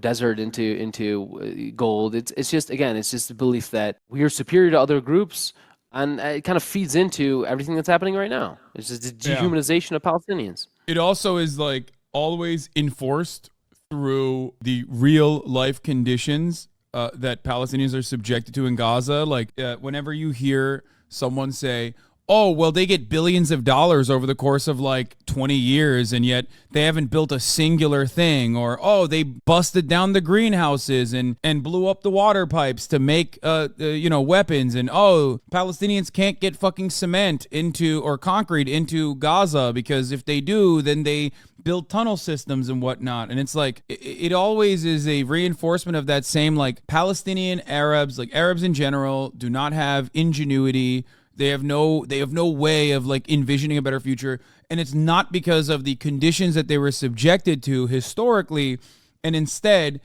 desert into gold. It's just the belief that we are superior to other groups, and it kind of feeds into everything that's happening right now. It's just the dehumanization of Palestinians. It also is like always enforced through the real life conditions that Palestinians are subjected to in Gaza. Like whenever you hear someone say, oh, well, they get billions of dollars over the course of like 20 years, and yet they haven't built a singular thing. Or, oh, they busted down the greenhouses and blew up the water pipes to make, weapons. And, oh, Palestinians can't get fucking cement or concrete into Gaza because if they do, then they build tunnel systems and whatnot. And it's like, it always is a reinforcement of that same, like, Palestinian Arabs, like Arabs in general, do not have ingenuity. They have no way of like envisioning a better future, and it's not because of the conditions that they were subjected to historically, and instead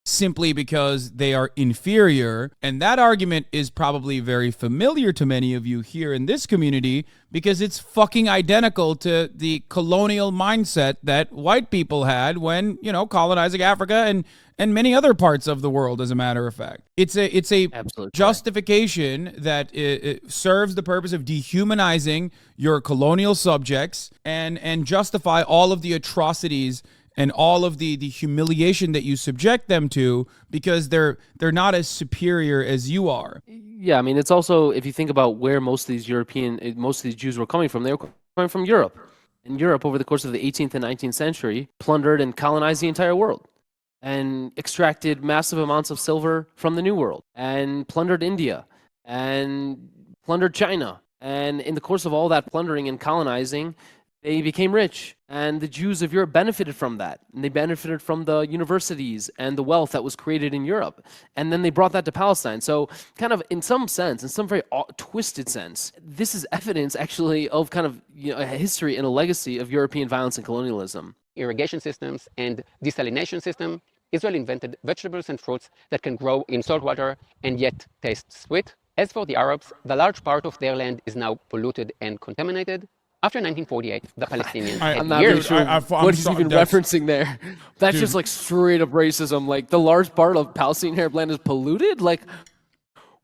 simply because they are inferior. And that argument is probably very familiar to many of you here in this community because it's fucking identical to the colonial mindset that white people had when, colonizing Africa and many other parts of the world, as a matter of fact. It's a Absolutely justification that it serves the purpose of dehumanizing your colonial subjects and justify all of the atrocities and all of the humiliation that you subject them to because they're not as superior as you are. Yeah, I mean, it's also, if you think about where most of these Jews were coming from, they were coming from Europe. And Europe, over the course of the 18th and 19th century, plundered and colonized the entire world and extracted massive amounts of silver from the New World and plundered India and plundered China. And in the course of all that plundering and colonizing, they became rich, and the Jews of Europe benefited from that. And they benefited from the universities and the wealth that was created in Europe. And then they brought that to Palestine. So kind of in some sense, in some very twisted sense, this is evidence actually of kind of a history and a legacy of European violence and colonialism. Irrigation systems and desalination system. Israel invented vegetables and fruits that can grow in salt water and yet taste sweet. As for the Arabs, the large part of their land is now polluted and contaminated. After 1948, the Palestinians I'm had not years. really sure what he's even referencing there. That's Dude. just like straight up racism. Like the large part of Palestinian Arab land is polluted. Like,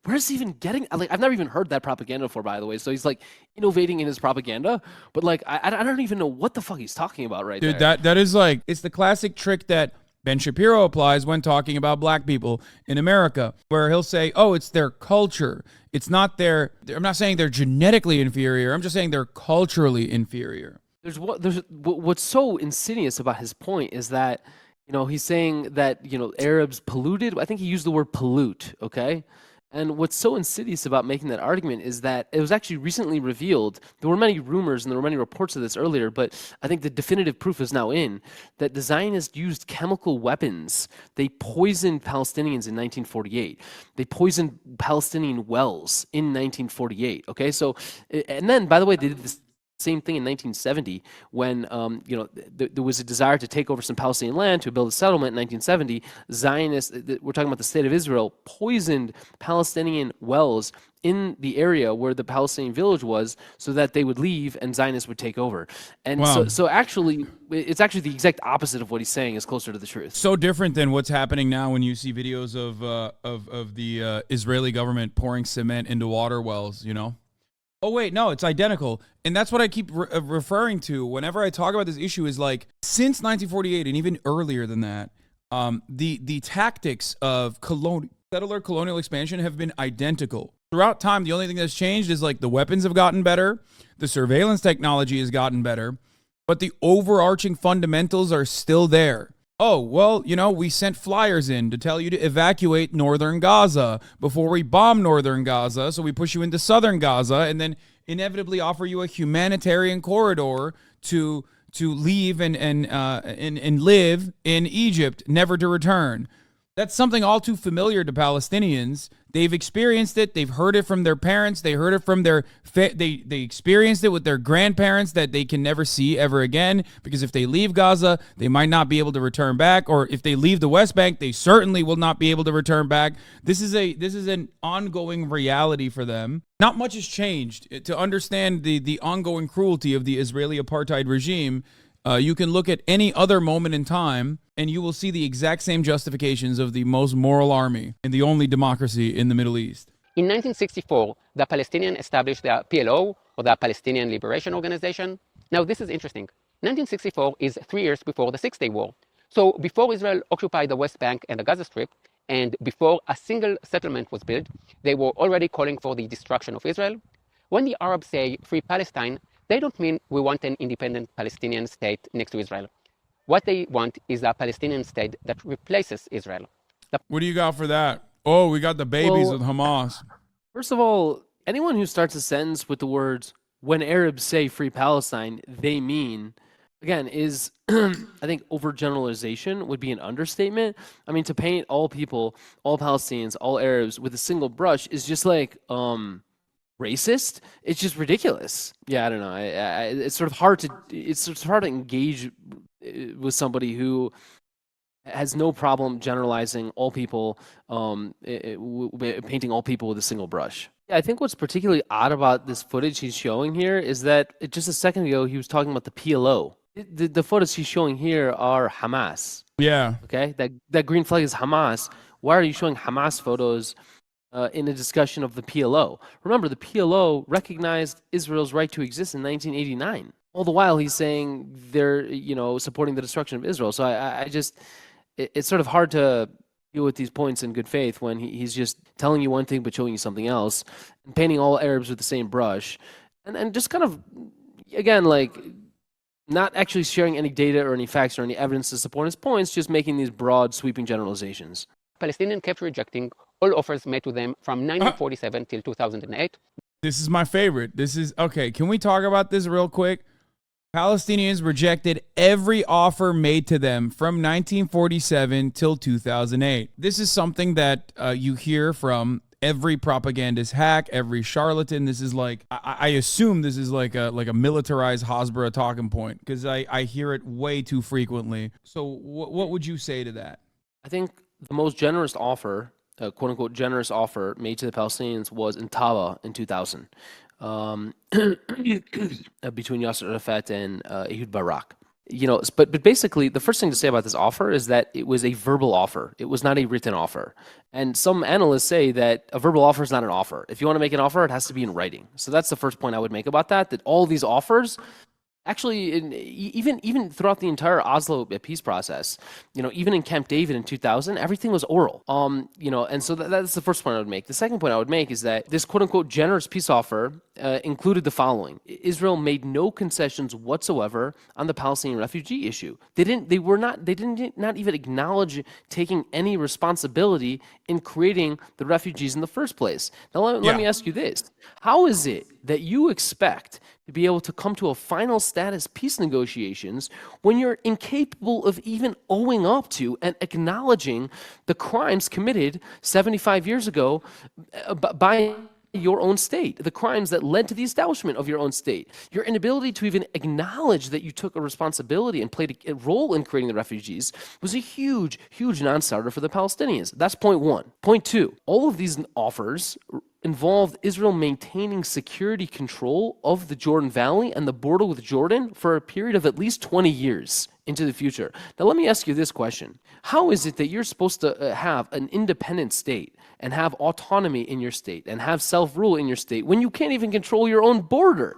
where's he even getting? Like, I've never even heard that propaganda before, by the way. So he's like innovating in his propaganda, but like I don't even know what the fuck he's talking about right Dude, there. that is like, it's the classic trick that Ben Shapiro applies when talking about black people in America, where he'll say, oh, it's their culture. It's not their, I'm not saying they're genetically inferior. I'm just saying they're culturally inferior. What's so insidious about his point is that, he's saying that, Arabs polluted. I think he used the word pollute, okay? And what's so insidious about making that argument is that it was actually recently revealed. There were many rumors and there were many reports of this earlier, but I think the definitive proof is now in that the Zionists used chemical weapons. They poisoned Palestinians in 1948. They poisoned Palestinian wells in 1948. Okay, so, and then, by the way, they did this same thing in 1970 when there was a desire to take over some Palestinian land to build a settlement in 1970. Zionists, we're talking about the state of Israel, poisoned Palestinian wells in the area where the Palestinian village was so that they would leave and Zionists would take over. And Wow. so actually, it's actually the exact opposite of what he's saying is closer to the truth. So different than what's happening now when you see videos of the Israeli government pouring cement into water wells, Oh, wait, no, it's identical. And that's what I keep referring to whenever I talk about this issue is like, since 1948 and even earlier than that, the tactics of settler colonial expansion have been identical. Throughout time, the only thing that's changed is like the weapons have gotten better, the surveillance technology has gotten better, but the overarching fundamentals are still there. Oh, well, we sent flyers in to tell you to evacuate northern Gaza before we bomb northern Gaza. So we push you into southern Gaza and then inevitably offer you a humanitarian corridor to leave and live in Egypt, never to return. That's something all too familiar to Palestinians. They've experienced it. They've heard it from their parents. They heard it from they experienced it with their grandparents that they can never see ever again, because if they leave Gaza, they might not be able to return back, or if they leave the West Bank, they certainly will not be able to return back. This is an ongoing reality for them. Not much has changed. To understand the ongoing cruelty of the Israeli apartheid regime, you can look at any other moment in time and you will see the exact same justifications of the most moral army and the only democracy in the Middle East. In 1964, the Palestinians established the PLO, or the Palestinian Liberation Organization. Now, this is interesting. 1964 is 3 years before the Six-Day War. So before Israel occupied the West Bank and the Gaza Strip, and before a single settlement was built, they were already calling for the destruction of Israel. When the Arabs say Free Palestine, they don't mean we want an independent Palestinian state next to Israel. What they want is a Palestinian state that replaces Israel. What do you got for that? Oh, we got the babies with Hamas. First of all, anyone who starts a sentence with the words, when Arabs say Free Palestine, they mean, again, is, I think, overgeneralization would be an understatement. I mean, to paint all people, all Palestinians, all Arabs with a single brush is just like, racist. It's just ridiculous. Yeah, I don't know. It's sort of hard to engage with somebody who has no problem generalizing all people, painting all people with a single brush. Yeah, I think what's particularly odd about this footage he's showing here is that just a second ago he was talking about the PLO. The photos he's showing here are Hamas. Yeah. Okay, that green flag is Hamas. Why are you showing Hamas photos in a discussion of the PLO? Remember, the PLO recognized Israel's right to exist in 1989. All the while, he's saying they're, supporting the destruction of Israel. So I just, it's sort of hard to deal with these points in good faith when he's just telling you one thing but showing you something else, and painting all Arabs with the same brush, and just kind of, again, like, not actually sharing any data or any facts or any evidence to support his points, just making these broad, sweeping generalizations. Palestinians kept rejecting all offers made to them from 1947 till 2008. This is my favorite. Okay, can we talk about this real quick? Palestinians rejected every offer made to them from 1947 till 2008. This is something that you hear from every propagandist hack, every charlatan. This is like, I assume this is like a militarized Hasbara talking point, because I hear it way too frequently. So what would you say to that? I think the most generous offer, quote unquote generous offer made to the Palestinians was in Taba in 2000. between Yasser Arafat and Ehud Barak. But basically, the first thing to say about this offer is that it was a verbal offer. It was not a written offer. And some analysts say that a verbal offer is not an offer. If you want to make an offer, it has to be in writing. So that's the first point I would make about that all these offers, actually, even throughout the entire Oslo peace process, even in Camp David in 2000, everything was oral. And so that's the first point I would make. The second point I would make is that this quote unquote generous peace offer included the following: Israel made no concessions whatsoever on the Palestinian refugee issue. They did not even acknowledge taking any responsibility in creating the refugees in the first place. Now let me ask you this: how is it that you expect to be able to come to a final status peace negotiations when you're incapable of even owing up to and acknowledging the crimes committed 75 years ago by your own state, the crimes that led to the establishment of your own state? Your inability to even acknowledge that you took a responsibility and played a role in creating the refugees was a huge, huge non-starter for the Palestinians. That's point one. Point two, all of these offers involved Israel maintaining security control of the Jordan Valley and the border with Jordan for a period of at least 20 years into the future. Now, let me ask you this question. How is it that you're supposed to have an independent state and have autonomy in your state and have self-rule in your state when you can't even control your own border?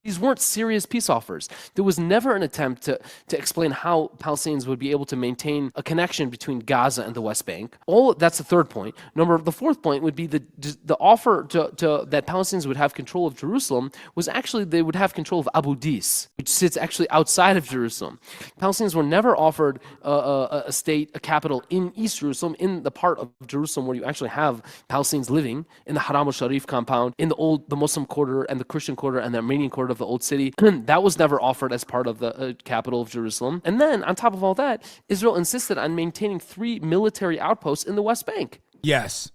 These weren't serious peace offers. There was never an attempt to explain how Palestinians would be able to maintain a connection between Gaza and the West Bank. That's the third point. The fourth point would be the offer that Palestinians would have control of Jerusalem was actually they would have control of Abu Dis, which sits actually outside of Jerusalem. Palestinians were never offered a state, a capital in East Jerusalem, in the part of Jerusalem where you actually have Palestinians living, in the Haram al-Sharif compound, in the Muslim quarter and the Christian quarter and the Armenian quarter of the old city. That was never offered as part of the capital of Jerusalem. And then, on top of all that, Israel insisted on maintaining 3 military outposts in the West Bank. Yes.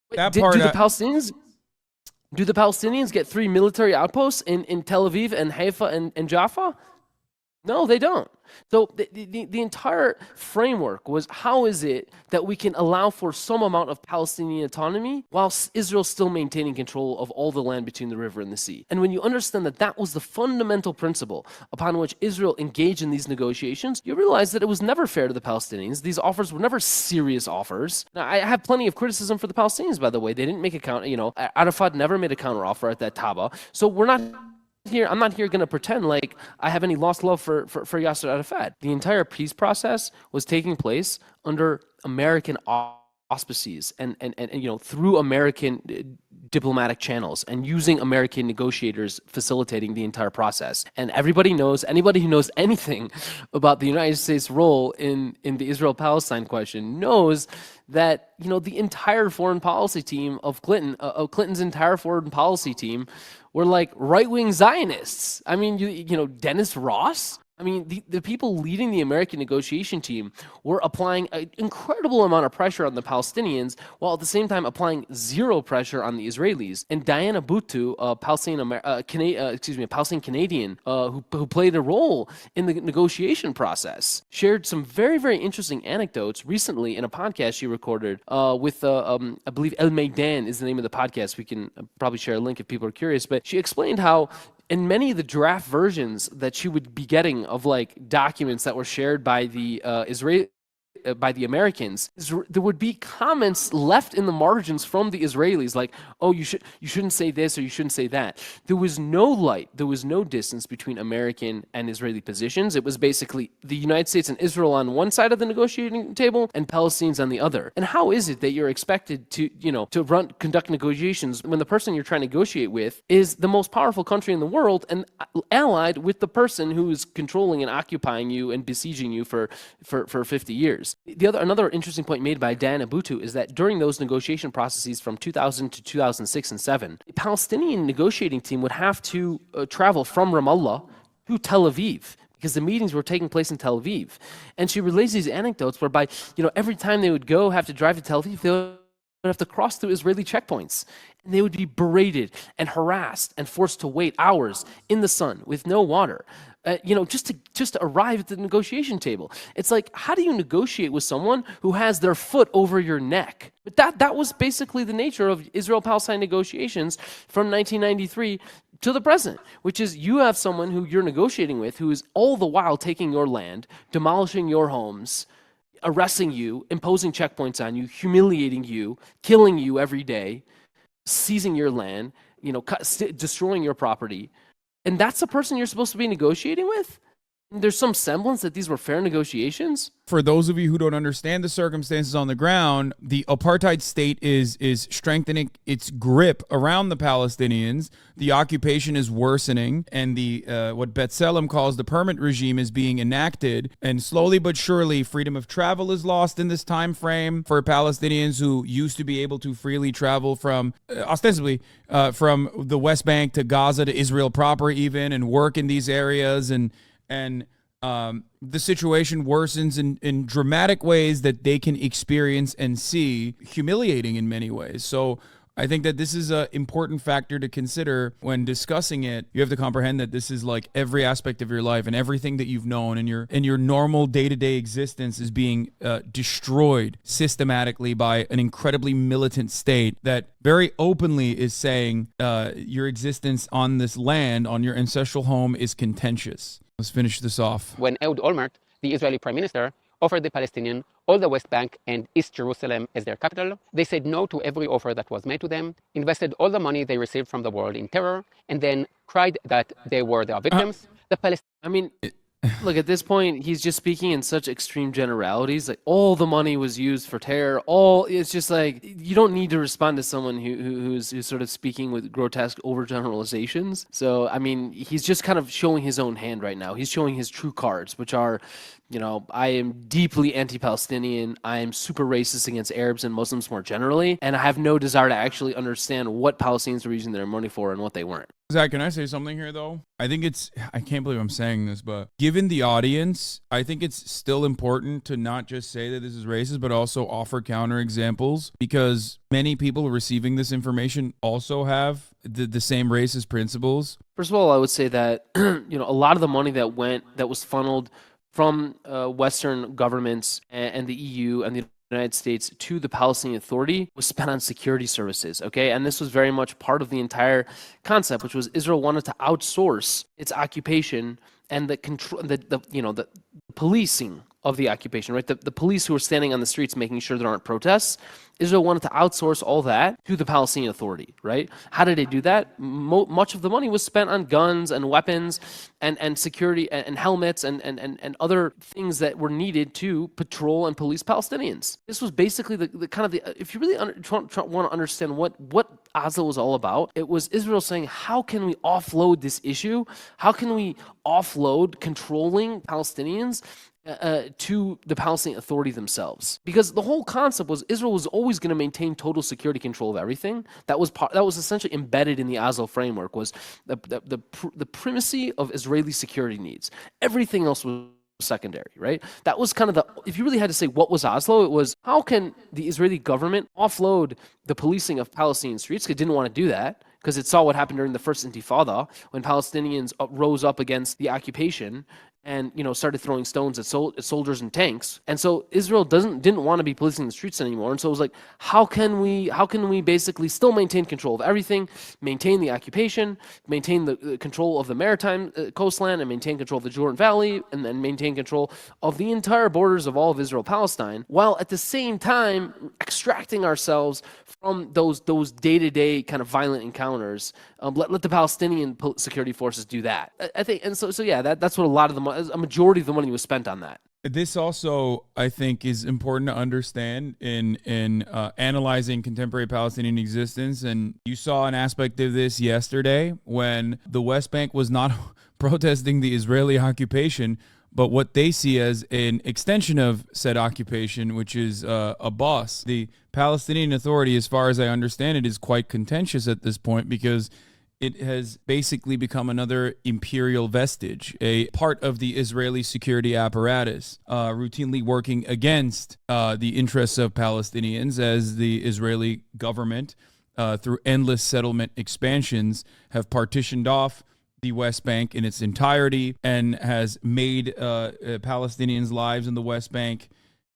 Do the Palestinians get 3 military outposts in Tel Aviv and Haifa and Jaffa? No, they don't. So the entire framework was, how is it that we can allow for some amount of Palestinian autonomy while Israel still maintaining control of all the land between the river and the sea? And when you understand that that was the fundamental principle upon which Israel engaged in these negotiations, you realize that it was never fair to the Palestinians. These offers were never serious offers. Now, I have plenty of criticism for the Palestinians, by the way. They didn't make a counter, Arafat never made a counteroffer at that Taba. So I'm not here going to pretend like I have any lost love for Yasser Arafat. The entire peace process was taking place under American auspices and through American diplomatic channels and using American negotiators facilitating the entire process. And anybody who knows anything about the United States role in the Israel-Palestine question knows that the entire foreign policy team of Clinton's entire foreign policy team were like right-wing Zionists. I mean, Dennis Ross. I mean, the people leading the American negotiation team were applying an incredible amount of pressure on the Palestinians, while at the same time applying zero pressure on the Israelis. And Diana Buttu, a Palestinian Canadian, who played a role in the negotiation process, shared some very, very interesting anecdotes recently in a podcast she recorded with, I believe El Maidan is the name of the podcast. We can probably share a link if people are curious. But she explained how in many of the draft versions that she would be getting of like documents that were shared by the by the Americans, there would be comments left in the margins from the Israelis like, oh, you shouldn't say this or you shouldn't say that. There was no distance between American and Israeli positions. It was basically the United States and Israel on one side of the negotiating table and Palestinians on the other. And how is it that you're expected to conduct negotiations when the person you're trying to negotiate with is the most powerful country in the world and allied with the person who is controlling and occupying you and besieging you for 50 years? Another interesting point made by Diana Buttu is that during those negotiation processes from 2000 to 2006 and 2007, the Palestinian negotiating team would have to travel from Ramallah to Tel Aviv because the meetings were taking place in Tel Aviv. And she relays these anecdotes whereby, every time they would have to drive to Tel Aviv, they would have to cross through Israeli checkpoints. And they would be berated and harassed and forced to wait hours in the sun with no water. just to arrive at the negotiation table. It's like, how do you negotiate with someone who has their foot over your neck? But that was basically the nature of Israel-Palestine negotiations from 1993 to the present, which is you have someone who you're negotiating with who is all the while taking your land, demolishing your homes, arresting you, imposing checkpoints on you, humiliating you, killing you every day, seizing your land, destroying your property. And that's the person you're supposed to be negotiating with? There's some semblance that these were fair negotiations? For those of you who don't understand the circumstances on the ground, the apartheid state is strengthening its grip around the Palestinians. The occupation is worsening, and the what B'Tselem calls the permit regime is being enacted. And slowly but surely, freedom of travel is lost in this time frame for Palestinians who used to be able to freely travel from, ostensibly, from the West Bank to Gaza to Israel proper even, and work in these areas. And the situation worsens in dramatic ways that they can experience and see, humiliating in many ways. So I think that this is an important factor to consider when discussing it. You have to comprehend that this is like every aspect of your life, and everything that you've known and your normal day-to-day existence is being destroyed systematically by an incredibly militant state that very openly is saying your existence on this land, on your ancestral home, is contentious. Let's finish this off. When Ehud Olmert, the Israeli prime minister, offered the Palestinians all the West Bank and East Jerusalem as their capital, they said no to every offer that was made to them, invested all the money they received from the world in terror, and then cried that they were their victims. Look, at this point, he's just speaking in such extreme generalities. Like, all the money was used for terror. It's just like, you don't need to respond to someone who's sort of speaking with grotesque overgeneralizations. So, he's just kind of showing his own hand right now. He's showing his true cards, which are, I am deeply anti-Palestinian. I am super racist against Arabs and Muslims more generally, and I have no desire to actually understand what Palestinians were using their money for and what they weren't. Zach, can I say something here, though? I can't believe I'm saying this, but given the audience, I think it's still important to not just say that this is racist, but also offer counterexamples, because many people receiving this information also have the same racist principles. First of all, I would say that, a lot of the money that was funneled from Western governments and the EU and the United States to the Palestinian Authority was spent on security services, okay? And this was very much part of the entire concept, which was Israel wanted to outsource its occupation and the control, the policing of the occupation, right? The police who are standing on the streets making sure there aren't protests. Israel wanted to outsource all that to the Palestinian Authority, right? How did they do that? Much of the money was spent on guns and weapons and security and helmets and other things that were needed to patrol and police Palestinians. This was basically the kind of the, if you really want to understand what Oslo was all about, it was Israel saying, how can we offload this issue? How can we offload controlling Palestinians to the Palestinian Authority themselves? Because the whole concept was Israel was always going to maintain total security control of everything. That was essentially embedded in the Oslo framework, was the primacy of Israeli security needs. Everything else was secondary, right? That was kind of if you really had to say what was Oslo, it was, how can the Israeli government offload the policing of Palestinian streets? It didn't want to do that, because it saw what happened during the first Intifada when Palestinians rose up against the occupation and started throwing stones at soldiers and tanks. And so Israel didn't want to be policing the streets anymore. And so it was like, how can we basically still maintain control of everything, maintain the occupation, maintain the control of the maritime coastline, and maintain control of the Jordan Valley, and then maintain control of the entire borders of all of Israel-Palestine, while at the same time extracting ourselves from those day-to-day kind of violent encounters. Let the Palestinian security forces do that. I think, and so yeah, that's what a majority of the money was spent on that. This also, I think, is important to understand in analyzing contemporary Palestinian existence. And you saw an aspect of this yesterday when the West Bank was not protesting the Israeli occupation, but what they see as an extension of said occupation, which is a boss. The Palestinian Authority, as far as I understand it, is quite contentious at this point, because it has basically become another imperial vestige, a part of the Israeli security apparatus, routinely working against the interests of Palestinians, as the Israeli government, through endless settlement expansions, have partitioned off the West Bank in its entirety and has made Palestinians' lives in the West Bank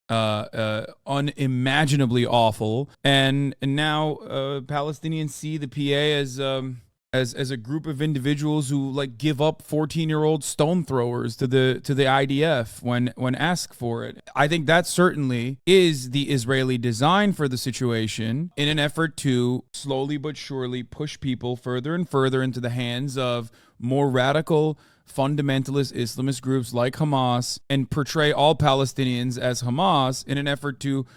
unimaginably awful. And now Palestinians see the PA as a group of individuals who like give up 14-year-old stone throwers to the IDF when asked for it. I think that certainly is the Israeli design for the situation in an effort to slowly but surely push people further and further into the hands of more radical fundamentalist Islamist groups like Hamas and portray all Palestinians as Hamas in an effort to,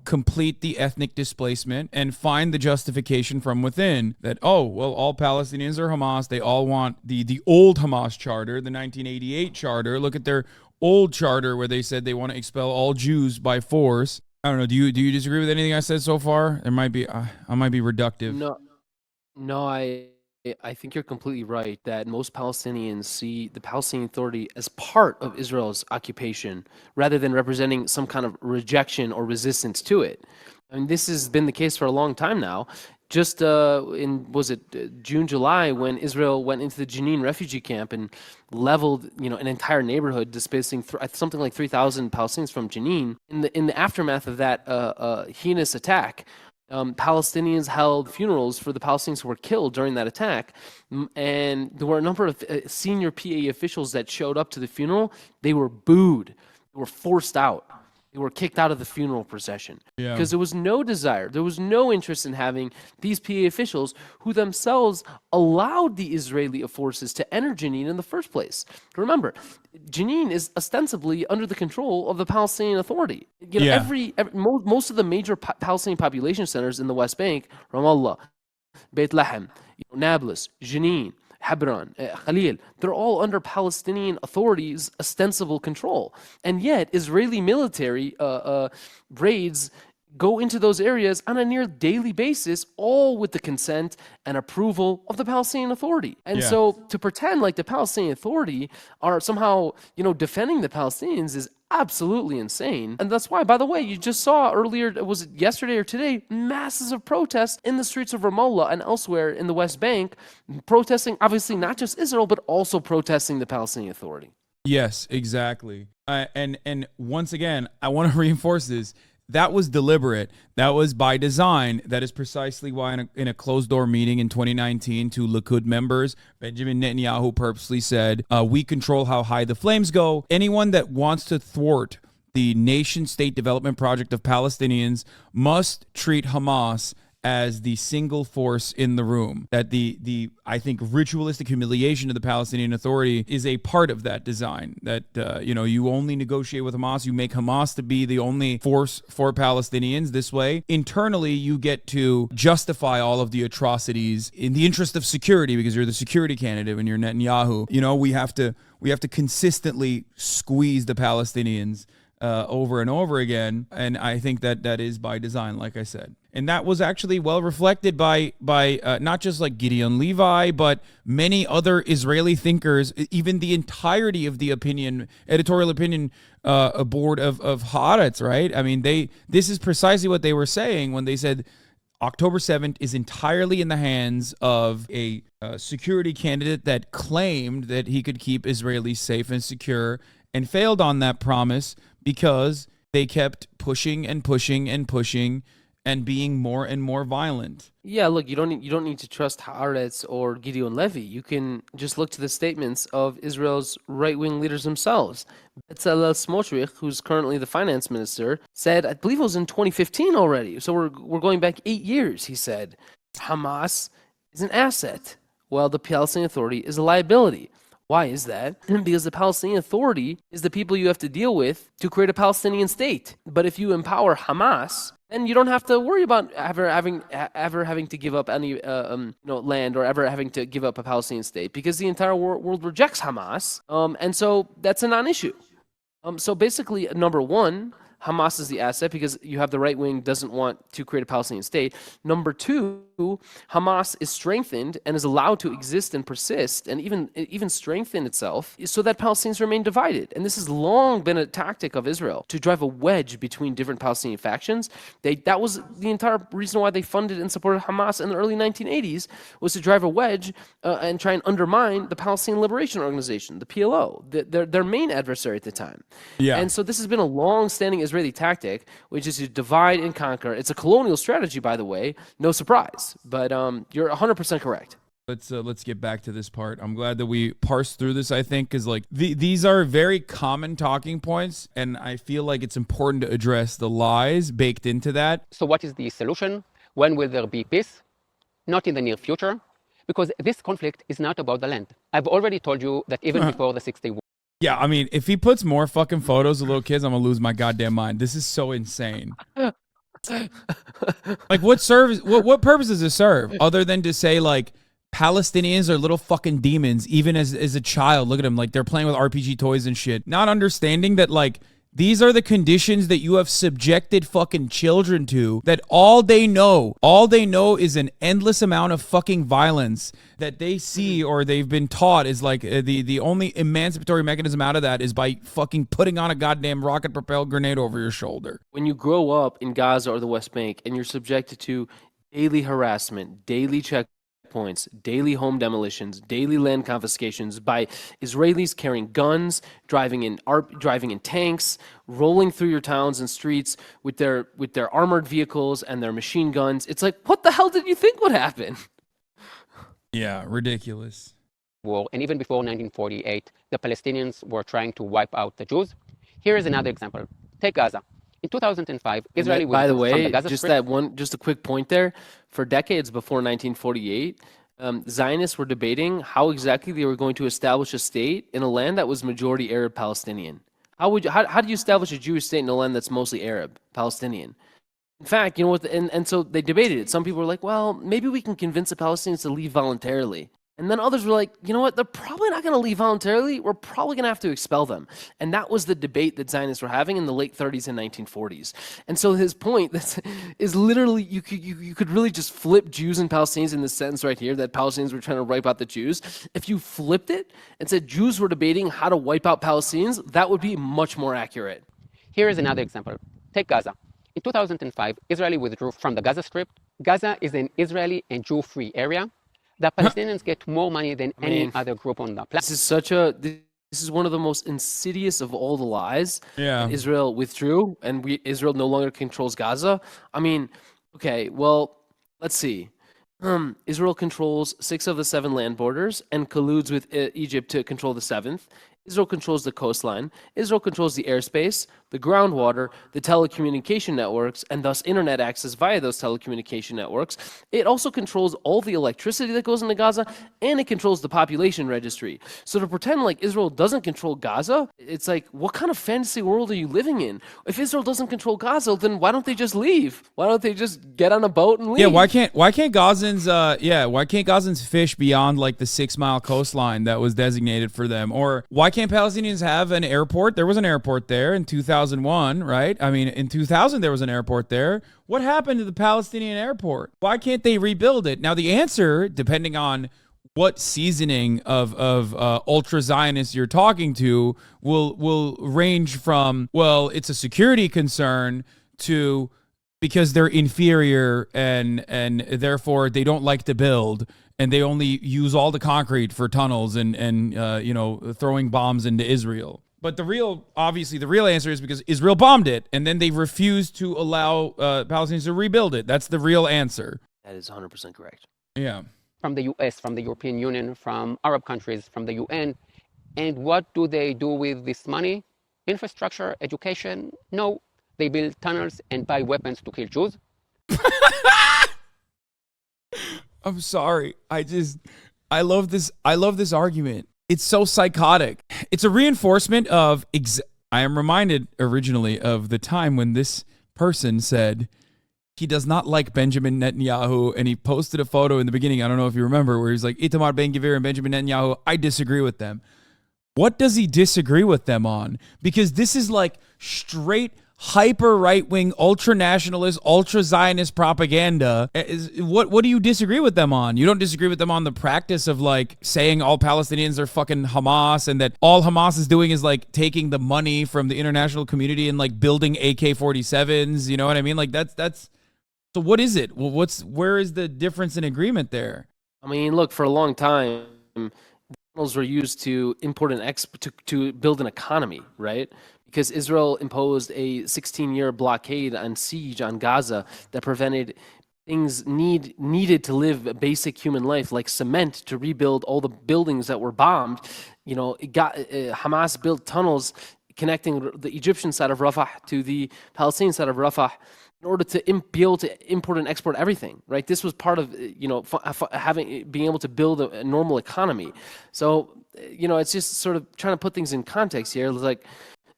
complete the ethnic displacement and find the justification from within that, oh, well, all Palestinians are Hamas. They all want the old Hamas charter, the 1988 charter. Look at their old charter where they said they want to expel all Jews by force. I don't know. Do you disagree with anything I said so far? It might be I might be reductive. No, I think you're completely right that most Palestinians see the Palestinian Authority as part of Israel's occupation rather than representing some kind of rejection or resistance to it. I mean, this has been the case for a long time now. Just June, July, when Israel went into the Jenin refugee camp and leveled, an entire neighborhood, displacing something like 3,000 Palestinians from Jenin. In the aftermath of that heinous attack, Palestinians held funerals for the Palestinians who were killed during that attack. And there were a number of senior PA officials that showed up to the funeral. They were booed. They were forced out. They were kicked out of the funeral procession because there was no desire. There was no interest in having these PA officials who themselves allowed the Israeli forces to enter Jenin in the first place. Remember, Jenin is ostensibly under the control of the Palestinian Authority. Most of the major Palestinian population centers in the West Bank, Ramallah, Beit Lahem, Nablus, Jenin, Hebron, Khalil, they're all under Palestinian authorities' ostensible control. And yet, Israeli military raids go into those areas on a near daily basis, all with the consent and approval of the Palestinian Authority. And so to pretend like the Palestinian Authority are somehow, defending the Palestinians is absolutely insane. And that's why, by the way, you just saw earlier, was it yesterday or today, masses of protests in the streets of Ramallah and elsewhere in the West Bank, protesting obviously not just Israel, but also protesting the Palestinian Authority. Yes, exactly. And once again, I want to reinforce this. That was deliberate. That was by design. That is precisely why in a closed-door meeting in 2019 to Likud members, Benjamin Netanyahu purposely said, we control how high the flames go. Anyone that wants to thwart the nation-state development project of Palestinians must treat Hamas as the single force in the room. That the I think ritualistic humiliation of the Palestinian Authority is a part of that design. That you only negotiate with Hamas, you make Hamas to be the only force for Palestinians. This way, internally, you get to justify all of the atrocities in the interest of security because you're the security candidate when you're Netanyahu. We have to consistently squeeze the Palestinians over and over again, and I think that is by design, like I said. And that was actually well reflected by not just like Gideon Levi, but many other Israeli thinkers, even the entirety of the editorial opinion board of Haaretz, right? I mean, this is precisely what they were saying when they said October 7th is entirely in the hands of a security candidate that claimed that he could keep Israelis safe and secure and failed on that promise because they kept pushing and pushing and pushing and being more and more violent. Yeah, look, you don't need to trust Haaretz or Gideon Levy. You can just look to the statements of Israel's right-wing leaders themselves. Bezalel Smotrich, who's currently the finance minister, said, I believe it was in 2015 already, so we're going back 8 years, he said, Hamas is an asset, while the Palestinian Authority is a liability. Why is that? Because the Palestinian Authority is the people you have to deal with to create a Palestinian state. But if you empower Hamas, then you don't have to worry about ever having to give up any land or ever having to give up a Palestinian state because the entire world rejects Hamas, and so that's a non-issue. So basically, number one, Hamas is the asset because you have the right wing doesn't want to create a Palestinian state. Number two, Hamas is strengthened and is allowed to exist and persist and even strengthen itself so that Palestinians remain divided. And this has long been a tactic of Israel to drive a wedge between different Palestinian factions. That was the entire reason why they funded and supported Hamas in the early 1980s, was to drive a wedge and try and undermine the Palestinian Liberation Organization, the PLO, their main adversary at the time. Yeah. And so this has been a long-standing Israeli tactic, which is to divide and conquer. It's a colonial strategy, by the way, no surprise. But you're 100% correct. Let's get back to this part. I'm glad that we parsed through this, I think, because like these are very common talking points, and I feel like it's important to address the lies baked into that. So what is the solution? When will there be peace? Not in the near future, because this conflict is not about the land. I've already told you that even before the 6-day war. Yeah, I mean, if he puts more fucking photos of little kids, I'm gonna lose my goddamn mind. This is so insane. Like, what purpose does it serve other than to say like Palestinians are little fucking demons? Even as a child, look at them, like they're playing with RPG toys and shit, not understanding that like these are the conditions that you have subjected fucking children to, that all they know is an endless amount of fucking violence that they see or they've been taught is like the only emancipatory mechanism out of that is by fucking putting on a goddamn rocket propelled grenade over your shoulder. When you grow up in Gaza or the West Bank and you're subjected to daily harassment, daily checkpoints, daily home demolitions, daily land confiscations by Israelis carrying guns, driving in tanks, rolling through your towns and streets with their armored vehicles and their machine guns. It's like, what the hell did you think would happen? Yeah, ridiculous. War, and even before 1948, the Palestinians were trying to wipe out the Jews. Here is another example. Take Gaza. In 2005, Israel by the withdrew from way, the Gaza Strip. just a quick point there. For decades before 1948, Zionists were debating how exactly they were going to establish a state in a land that was majority Arab Palestinian. How do you establish a Jewish state in a land that's mostly Arab Palestinian? In fact, you know what? And so they debated it. Some people were like, well, maybe we can convince the Palestinians to leave voluntarily. And then others were like, you know what? They're probably not going to leave voluntarily. We're probably going to have to expel them. And that was the debate that Zionists were having in the late 30s and 1940s. And so his point is literally you could really just flip Jews and Palestinians in this sentence right here, that Palestinians were trying to wipe out the Jews. If you flipped it and said Jews were debating how to wipe out Palestinians, that would be much more accurate. Here is another example. Take Gaza. In 2005, Israel withdrew from the Gaza Strip. Gaza is an Israeli and Jew-free area. The Palestinians get more money than any other group on the planet. This is one of the most insidious of all the lies. Yeah. Israel withdrew, and Israel no longer controls Gaza. I mean, okay, well, let's see. Israel controls 6 of the 7 land borders and colludes with Egypt to control the 7th. Israel controls the coastline. Israel controls the airspace, the groundwater, the telecommunication networks, and thus internet access via those telecommunication networks. It also controls all the electricity that goes into Gaza, and it controls the population registry. So to pretend like Israel doesn't control Gaza, it's like, what kind of fantasy world are you living in? If Israel doesn't control Gaza, then why don't they just leave? Why don't they just get on a boat and leave? Yeah, why can't Gazans fish beyond like the 6-mile coastline that was designated for them? Or why can't Palestinians have an airport? There was an airport there in 2001, right? I mean, in 2000, there was an airport there. What happened to the Palestinian airport? Why can't they rebuild it? Now, the answer, depending on what seasoning of ultra-Zionists you're talking to, will range from, well, it's a security concern to because they're inferior and therefore they don't like to build. And they only use all the concrete for tunnels and throwing bombs into Israel. But the real answer is because Israel bombed it, and then they refused to allow Palestinians to rebuild it. That's the real answer. That is 100% correct. Yeah. From the U.S., from the European Union, from Arab countries, from the UN. And what do they do with this money? Infrastructure, education? No. They build tunnels and buy weapons to kill Jews. I'm sorry. I love this argument. It's so psychotic. It's a reinforcement of I am reminded originally of the time when this person said he does not like Benjamin Netanyahu, and he posted a photo in the beginning, I don't know if you remember, where he's like, Itamar Ben-Gvir and Benjamin Netanyahu, I disagree with them. What does he disagree with them on? Because this is like straight hyper right-wing, ultra-nationalist, ultra-Zionist propaganda. What do you disagree with them on? You don't disagree with them on the practice of like saying all Palestinians are fucking Hamas and that all Hamas is doing is like taking the money from the international community and like building AK-47s. You know what I mean? Like that's. So what is it? Well, where is the difference in agreement there? I mean, look, for a long time, tunnels were used to import and export to build an economy, right? Because Israel imposed a 16-year blockade and siege on Gaza that prevented things needed to live a basic human life, like cement, to rebuild all the buildings that were bombed. You know, Hamas built tunnels connecting the Egyptian side of Rafah to the Palestinian side of Rafah in order to be able to import and export everything, right? This was part of, being able to build a normal economy. So, it's just sort of trying to put things in context here. It's like,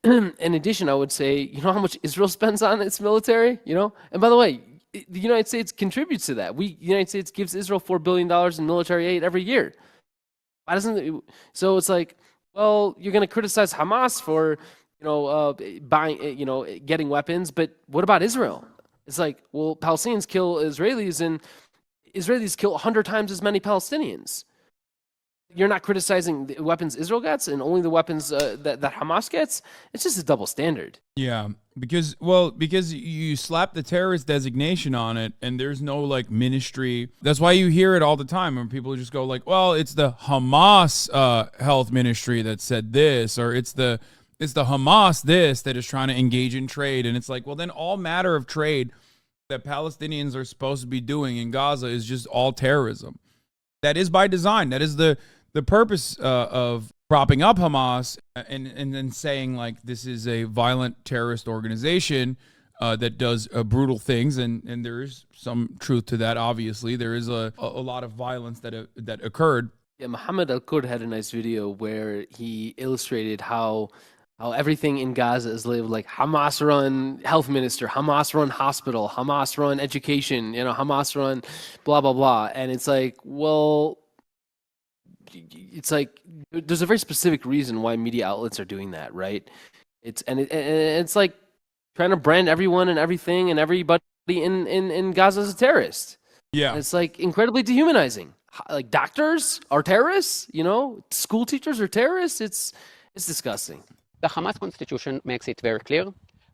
in addition, I would say, you know how much Israel spends on its military, And by the way, the United States contributes to that. The United States gives Israel $4 billion in military aid every year. Why doesn't it? So it's like, well, you're going to criticize Hamas for, buying, getting weapons, but what about Israel? It's like, well, Palestinians kill Israelis and Israelis kill 100 times as many Palestinians. You're not criticizing the weapons Israel gets and only the weapons that Hamas gets. It's just a double standard. Yeah, because you slap the terrorist designation on it and there's no like ministry. That's why you hear it all the time when people just go like, well, it's the Hamas health ministry that said this, or it's the Hamas this that is trying to engage in trade. And it's like, well, then all matter of trade that Palestinians are supposed to be doing in Gaza is just all terrorism. That is by design. That is the purpose of propping up Hamas and then saying like this is a violent terrorist organization that does brutal things. And there is some truth to that, obviously. There is a lot of violence that occurred. Yeah, Mohammed Al-Kurd had a nice video where he illustrated how everything in Gaza is labeled like Hamas-run health minister, Hamas-run hospital, Hamas-run education, Hamas-run blah, blah, blah. And it's like, well, it's like there's a very specific reason why media outlets are doing that, right? It's like trying to brand everyone and everything and everybody in Gaza as a terrorist. Yeah. And it's like incredibly dehumanizing. Like doctors are terrorists, school teachers are terrorists. It's disgusting. The Hamas constitution makes it very clear.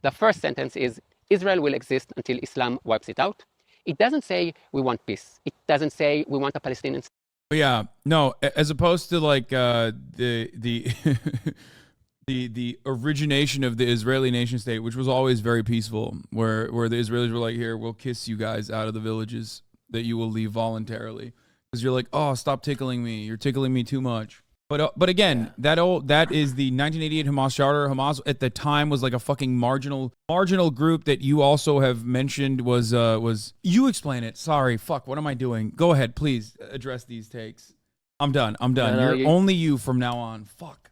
The first sentence is, Israel will exist until Islam wipes it out. It doesn't say we want peace. It doesn't say we want a Palestinian state. Yeah, no, as opposed to like the the origination of the Israeli nation state, which was always very peaceful, where the Israelis were like, here, we'll kiss you guys out of the villages that you will leave voluntarily. Because you're like, oh, stop tickling me. You're tickling me too much. But again, that is the 1988 Hamas Charter. Hamas at the time was like a fucking marginal group that you also have mentioned was you explain it. Sorry, fuck. What am I doing? Go ahead, please address these takes. I'm done. No, you're only you from now on. Fuck.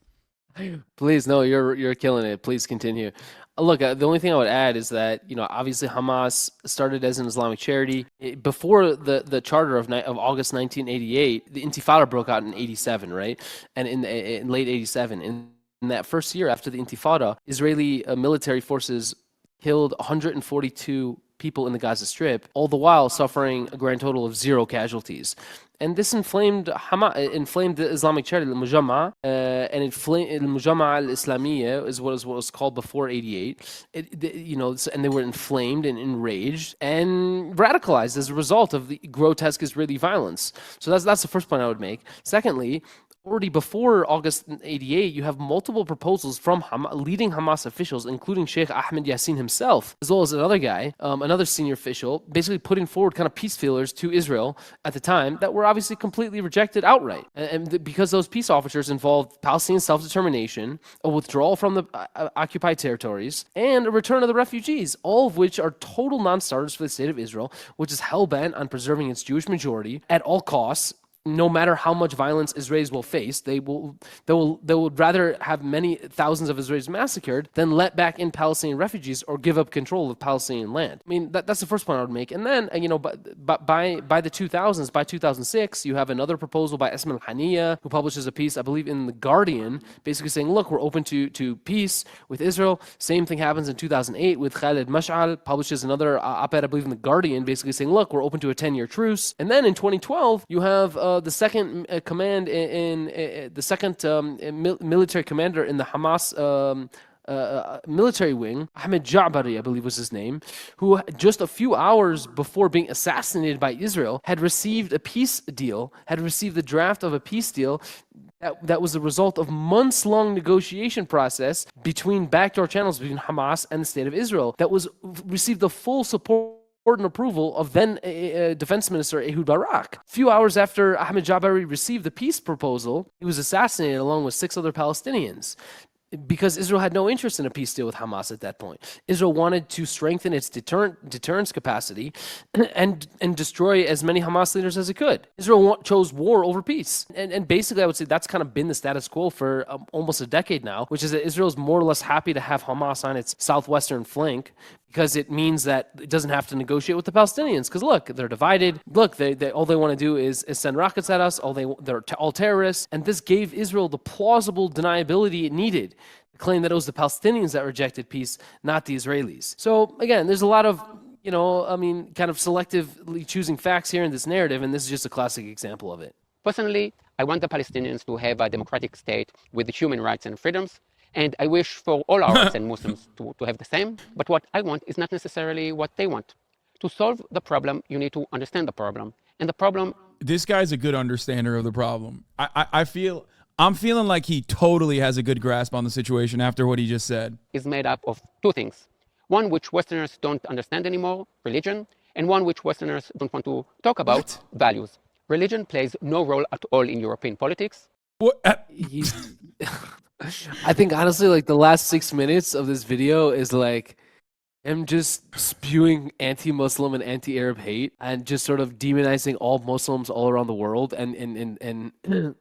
Please, no, you're killing it. Please continue. Look, the only thing I would add is that, obviously Hamas started as an Islamic charity. Before the charter of August 1988, the Intifada broke out in 87, right? And in late 87. In that first year after the Intifada, Israeli military forces killed 142 people in the Gaza Strip, all the while suffering a grand total of 0 casualties. And this inflamed the Islamic charity, the Mujamma, and the Mujamma al-Islamiyya is what was called before 88. And they were inflamed and enraged and radicalized as a result of the grotesque Israeli violence. So that's the first point I would make. Secondly, already before August 88, you have multiple proposals from leading Hamas officials, including Sheikh Ahmed Yassin himself, as well as another guy, another senior official, basically putting forward kind of peace feelers to Israel at the time that were obviously completely rejected outright. And because those peace officers involved Palestinian self-determination, a withdrawal from the occupied territories, and a return of the refugees, all of which are total non-starters for the state of Israel, which is hell-bent on preserving its Jewish majority at all costs, no matter how much violence Israelis will face, they would rather have many thousands of Israelis massacred than let back in Palestinian refugees or give up control of Palestinian land. I mean, that's the first point I would make. And then, by the 2000s, by 2006, you have another proposal by Esma al-Haniya, who publishes a piece, I believe, in The Guardian, basically saying, look, we're open to peace with Israel. Same thing happens in 2008 with Khaled Mash'al, publishes another op-ed, I believe, in The Guardian, basically saying, look, we're open to a 10-year truce. And then in 2012, you have the second command the second military commander in the Hamas military wing, Ahmed Ja'bari, I believe was his name, who just a few hours before being assassinated by Israel had received a peace deal, had received the draft of a peace deal that was the result of months-long negotiation process between backdoor channels between Hamas and the State of Israel that was received the full support and approval of then Defense Minister Ehud Barak. A few hours after Ahmed Jabari received the peace proposal, he was assassinated along with 6 other Palestinians, because Israel had no interest in a peace deal with Hamas at that point. Israel wanted to strengthen its deterrence capacity and destroy as many Hamas leaders as it could. Israel chose war over peace. And basically, I would say that's kind of been the status quo for almost a decade now, which is that Israel is more or less happy to have Hamas on its southwestern flank, because it means that it doesn't have to negotiate with the Palestinians. Because look, they're divided. Look, they all they want to do is send rockets at us. They're all terrorists. And this gave Israel the plausible deniability it needed to claim that it was the Palestinians that rejected peace, not the Israelis. So again, there's a lot of, kind of selectively choosing facts here in this narrative, and this is just a classic example of it. Personally, I want the Palestinians to have a democratic state with human rights and freedoms. And I wish for all Arabs and Muslims to have the same. But what I want is not necessarily what they want. To solve the problem, you need to understand the problem. And the problem... This guy's a good understander of the problem. I'm feeling like he totally has a good grasp on the situation after what he just said. ...is made up of 2 things. One which Westerners don't understand anymore, religion, and one which Westerners don't want to talk about, values. Religion plays no role at all in European politics. What? I think honestly, like the last 6 minutes of this video is like him just spewing anti-Muslim and anti-Arab hate and just sort of demonizing all Muslims all around the world, and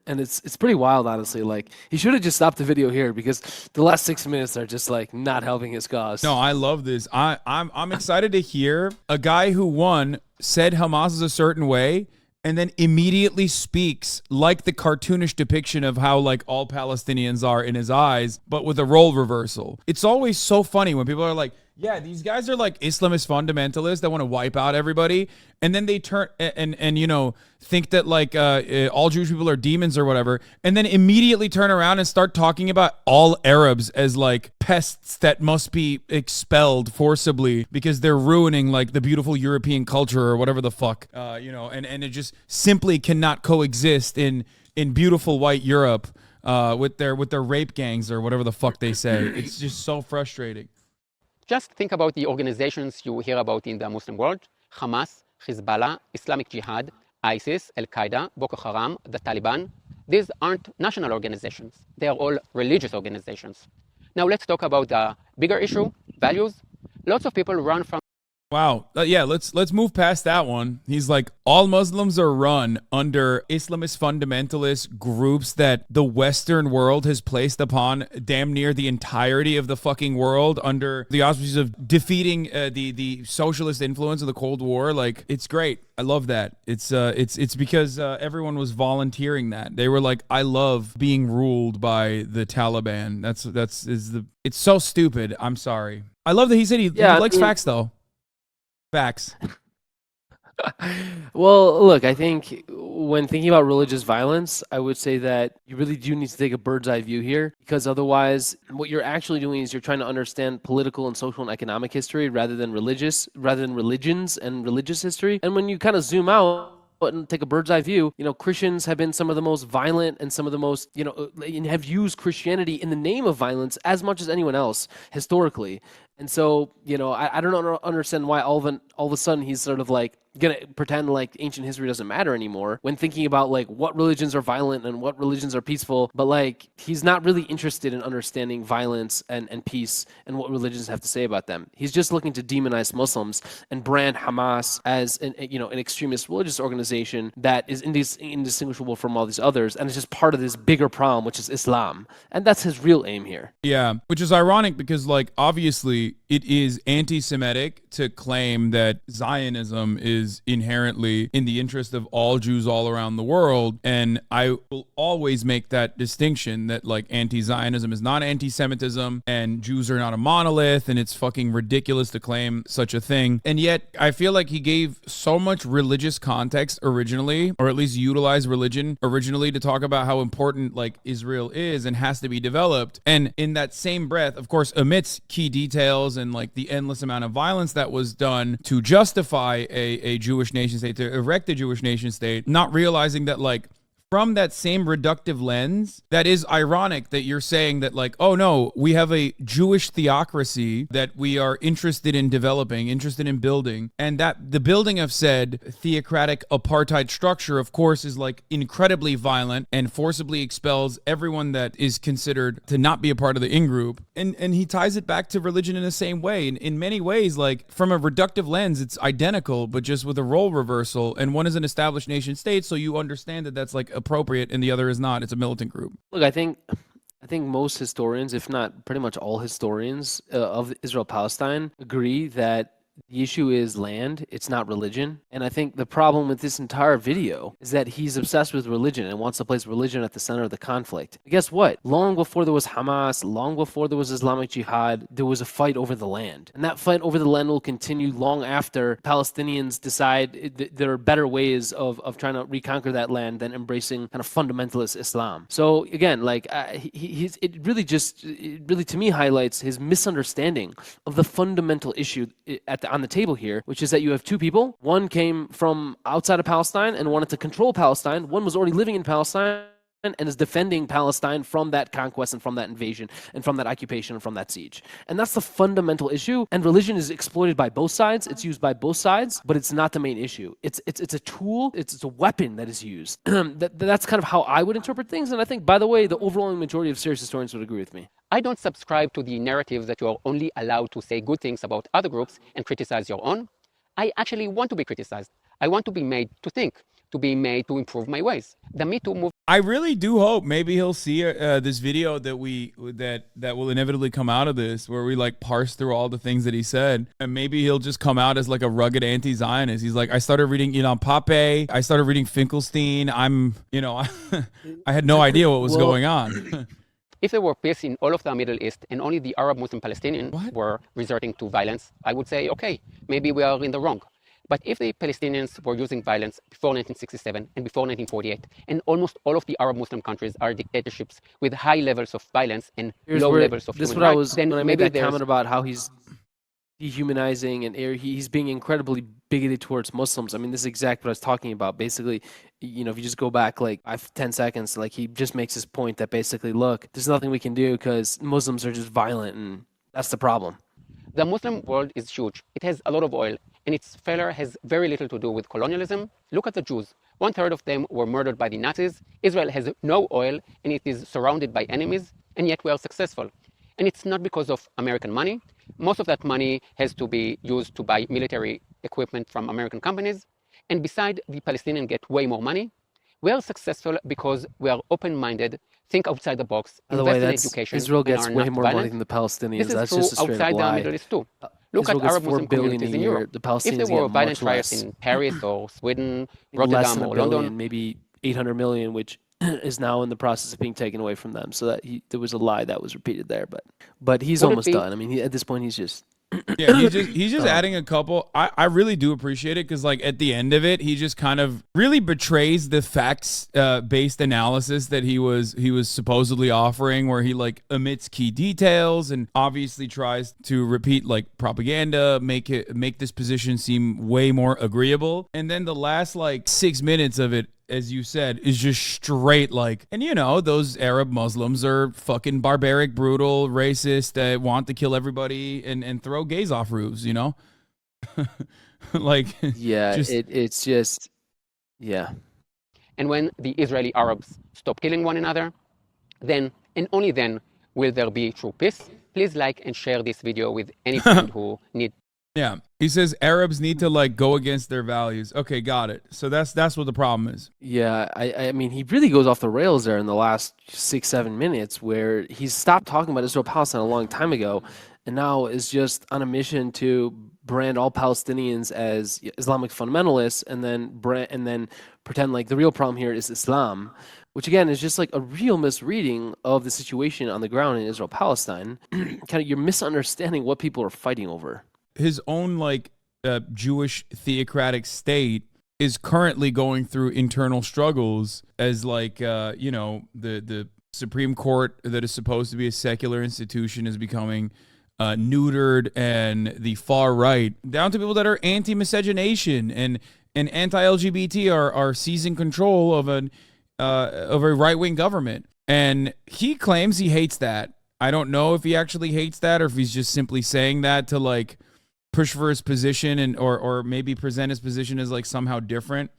it's pretty wild, honestly. Like he should have just stopped the video here, because the last 6 minutes are just like not helping his cause. No, I love this. I'm excited to hear a guy who said Hamas is a certain way, and then immediately speaks like the cartoonish depiction of how like all Palestinians are in his eyes, but with a role reversal. It's always so funny when people are like, yeah, these guys are like Islamist fundamentalists that want to wipe out everybody. And then they turn and think that like all Jewish people are demons or whatever. And then immediately turn around and start talking about all Arabs as like pests that must be expelled forcibly because they're ruining like the beautiful European culture or whatever the fuck, and it just simply cannot coexist in beautiful white Europe with their rape gangs or whatever the fuck they say. It's just so frustrating. Just think about the organizations you hear about in the Muslim world: Hamas, Hezbollah, Islamic Jihad, ISIS, Al-Qaeda, Boko Haram, the Taliban. These aren't national organizations. They are all religious organizations. Now let's talk about the bigger issue, values. Lots of people run from... Wow. Yeah, let's move past that one. He's like, all Muslims are run under Islamist fundamentalist groups that the Western world has placed upon damn near the entirety of the fucking world under the auspices of defeating the socialist influence of the Cold War. Like, it's great. I love that. It's because everyone was volunteering that. They were like, I love being ruled by the Taliban. It's so stupid. I'm sorry. I love that he said he likes facts though. Facts. Well, look, I think when thinking about religious violence, I would say that you really do need to take a bird's eye view here, because otherwise what you're actually doing is you're trying to understand political and social and economic history rather than religions and religious history. And when you kind of zoom out and take a bird's eye view, Christians have been some of the most violent and some of the most, and have used Christianity in the name of violence as much as anyone else historically. And so, I don't understand why all of a sudden he's sort of like gonna pretend like ancient history doesn't matter anymore when thinking about like what religions are violent and what religions are peaceful. But like he's not really interested in understanding violence and peace and what religions have to say about them. He's just looking to demonize Muslims and brand Hamas as an extremist religious organization that is indistinguishable from all these others, and it's just part of this bigger problem, which is Islam, and that's his real aim here. Yeah, which is ironic because, like, obviously it is anti-Semitic to claim that Zionism is inherently in the interest of all Jews all around the world, and I will always make that distinction that, like, anti-Zionism is not anti-Semitism, and Jews are not a monolith, and it's fucking ridiculous to claim such a thing. And yet, I feel like he gave so much religious context originally, or at least utilized religion originally to talk about how important, like, Israel is and has to be developed. And in that same breath, of course, omits key details and, like, the endless amount of violence that was done to justify a Jewish nation state, to erect a Jewish nation state, not realizing that, like, from that same reductive lens, that is ironic that you're saying that, like, oh no, we have a Jewish theocracy that we are interested in developing, interested in building, and that the building of said theocratic apartheid structure, of course, is like incredibly violent and forcibly expels everyone that is considered to not be a part of the in-group. And he ties it back to religion in the same way. In many ways, like, from a reductive lens, it's identical, but just with a role reversal. And one is an established nation state, so you understand that that's like appropriate, and the other is not. It's a militant group. Look, I think most historians, if not pretty much all historians of Israel-Palestine, agree that the issue is land, it's not religion. And I think the problem with this entire video is that he's obsessed with religion and wants to place religion at the center of the conflict. And guess what? Long before there was Hamas, long before there was Islamic Jihad, there was a fight over the land. And that fight over the land will continue long after Palestinians decide there are better ways of trying to reconquer that land than embracing kind of fundamentalist Islam. So again, like it really to me highlights his misunderstanding of the fundamental issue on the table here, which is that you have two people. One came from outside of Palestine and wanted to control Palestine. One was already living in Palestine and is defending Palestine from that conquest and from that invasion and from that occupation and from that siege. And that's the fundamental issue. And religion is exploited by both sides. It's used by both sides, but it's not the main issue. It's a tool. It's a weapon that is used. That's kind of how I would interpret things. And I think, by the way, the overwhelming majority of serious historians would agree with me. I don't subscribe to the narrative that you are only allowed to say good things about other groups and criticize your own. I actually want to be criticized. I want to be made to think, to be made to improve my ways. The Me Too movement. I really do hope maybe he'll see this video that will inevitably come out of this, where we like parse through all the things that he said, and maybe he'll just come out as like a rugged anti-Zionist. He's like, I started reading Ilan Pape, I started reading Finkelstein. I had no idea what was going on. If there were peace in all of the Middle East and only the Arab Muslim Palestinians were resorting to violence, I would say, okay, maybe we are in the wrong. But if the Palestinians were using violence before 1967 and before 1948, and almost all of the Arab Muslim countries are dictatorships with high levels of violence and low levels of human rights, then when I made that comment about how he's dehumanizing and he's being incredibly bigoted towards Muslims. I mean, this is exactly what I was talking about. Basically, if you just go back like 10 seconds, like he just makes his point that basically, look, there's nothing we can do because Muslims are just violent, and that's the problem. The Muslim world is huge. It has a lot of oil, and its failure has very little to do with colonialism. Look at the Jews. 1/3 of them were murdered by the Nazis. Israel has no oil, and it is surrounded by enemies, and yet we are successful. And it's not because of American money. Most of that money has to be used to buy military equipment from American companies. And besides, the Palestinians get way more money. We are successful because we are open-minded, think outside the box, invest in education. Israel gets way more money than the Palestinians. This is true outside the Middle East too. Look at Arab Muslim communities in Europe. The Palestinians if there were violent riots in Paris or Sweden, Rotterdam or London, maybe 800 million, which is now in the process of being taken away from them. So that there was a lie that was repeated there, but he's almost done. I mean, at this point, he's just. Yeah, he's just adding a couple. I really do appreciate it because, like, at the end of it, he just kind of really betrays the facts based analysis that he was supposedly offering, where he like omits key details and obviously tries to repeat like propaganda, make this position seem way more agreeable. And then the last like 6 minutes of it, as you said, is just straight like, and those Arab Muslims are fucking barbaric, brutal, racist, that want to kill everybody and throw gays off roofs, Like, Yeah, just it's just, yeah. And when the Israeli Arabs stop killing one another, then and only then will there be true peace. Please like and share this video with any friend who needs. yeah. He says Arabs need to like go against their values. Okay, got it. So that's what the problem is. Yeah, I mean, he really goes off the rails there in the last 6, 7 minutes, where he's stopped talking about Israel Palestine a long time ago, and now is just on a mission to brand all Palestinians as Islamic fundamentalists, and then pretend like the real problem here is Islam, which again is just like a real misreading of the situation on the ground in Israel Palestine. Kind of, you're misunderstanding what people are fighting over. His own like Jewish theocratic state is currently going through internal struggles as like the Supreme Court that is supposed to be a secular institution is becoming neutered, and the far right, down to people that are anti-miscegenation and anti-LGBT are seizing control of a right-wing government. And he claims he hates that. I don't know if he actually hates that or if he's just simply saying that to like push for his position and or maybe present his position as like somehow different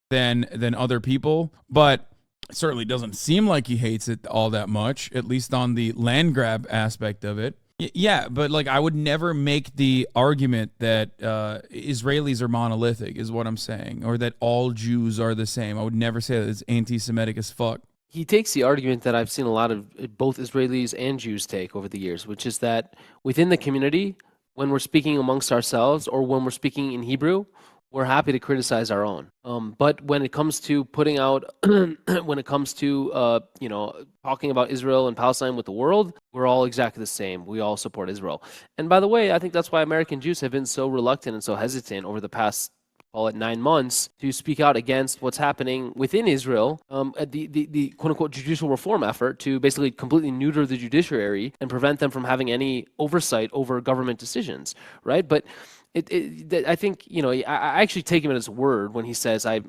than other people. But it certainly doesn't seem like he hates it all that much, at least on the land grab aspect of it. Yeah, but like I would never make the argument that Israelis are monolithic, is what I'm saying, or that all Jews are the same. I would never say that it's anti-Semitic as fuck. He takes the argument that I've seen a lot of both Israelis and Jews take over the years, which is that within the community, when we're speaking amongst ourselves or when we're speaking in Hebrew, we're happy to criticize our own. But when it comes to putting out, when it comes to talking about Israel and Palestine with the world, we're all exactly the same. We all support Israel. And by the way, I think that's why American Jews have been so reluctant and so hesitant over the past, call it 9 months, to speak out against what's happening within Israel, the quote-unquote judicial reform effort to basically completely neuter the judiciary and prevent them from having any oversight over government decisions, right? But I think, I actually take him at his word when he says I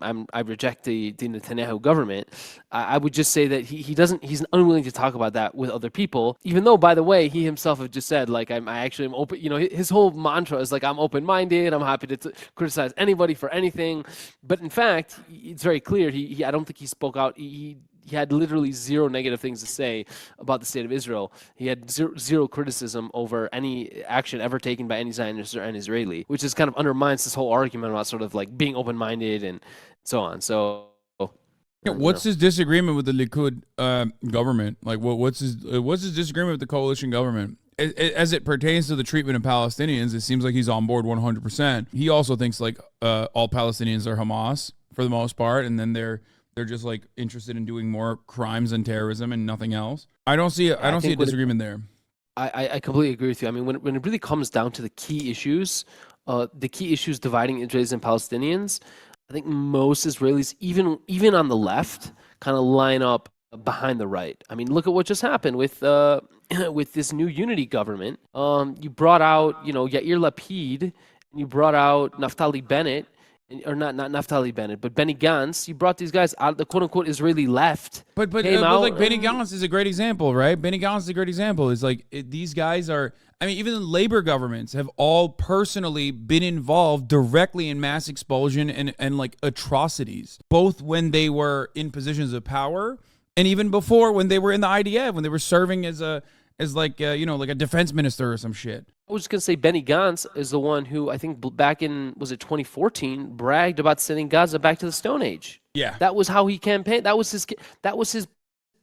reject the Netanyahu government. I would just say that he's unwilling to talk about that with other people, even though, by the way, he himself have just said, like, I actually am open, his whole mantra is like, I'm open-minded, I'm happy to criticize anybody for anything. But in fact, it's very clear, I don't think he spoke out, he had literally zero negative things to say about the state of Israel. He had zero criticism over any action ever taken by any Zionist or any Israeli, which just kind of undermines this whole argument about sort of like being open-minded and so on. So, what's his disagreement with the Likud government? Like, what's his disagreement with the coalition government? As it pertains to the treatment of Palestinians, it seems like he's on board 100%. He also thinks like all Palestinians are Hamas for the most part, and then they're just like interested in doing more crimes and terrorism and nothing else. I don't see a disagreement there. I completely agree with you. I mean, when it really comes down to the key issues dividing Israelis and Palestinians, I think most Israelis, even on the left, kind of line up behind the right. I mean, look at what just happened with with this new unity government. You brought out, Yair Lapid, and you brought out Naftali Bennett. Or not Naftali Bennett, but Benny Gantz. You brought these guys out of the quote-unquote Israeli left. But like Benny Gantz is a great example, right? Benny Gantz is a great example. It's like these guys are, I mean, even the labor governments have all personally been involved directly in mass expulsion and like atrocities, both when they were in positions of power and even before when they were in the IDF, when they were serving as like a defense minister or some shit. I was just going to say Benny Gantz is the one who I think back in, was it 2014, bragged about sending Gaza back to the Stone Age. Yeah. That was how he campaigned. That was his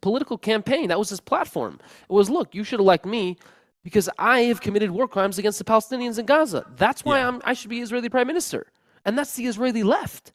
political campaign. That was his platform. It was, look, you should elect me because I have committed war crimes against the Palestinians in Gaza. That's why I should be Israeli prime minister. And that's the Israeli left.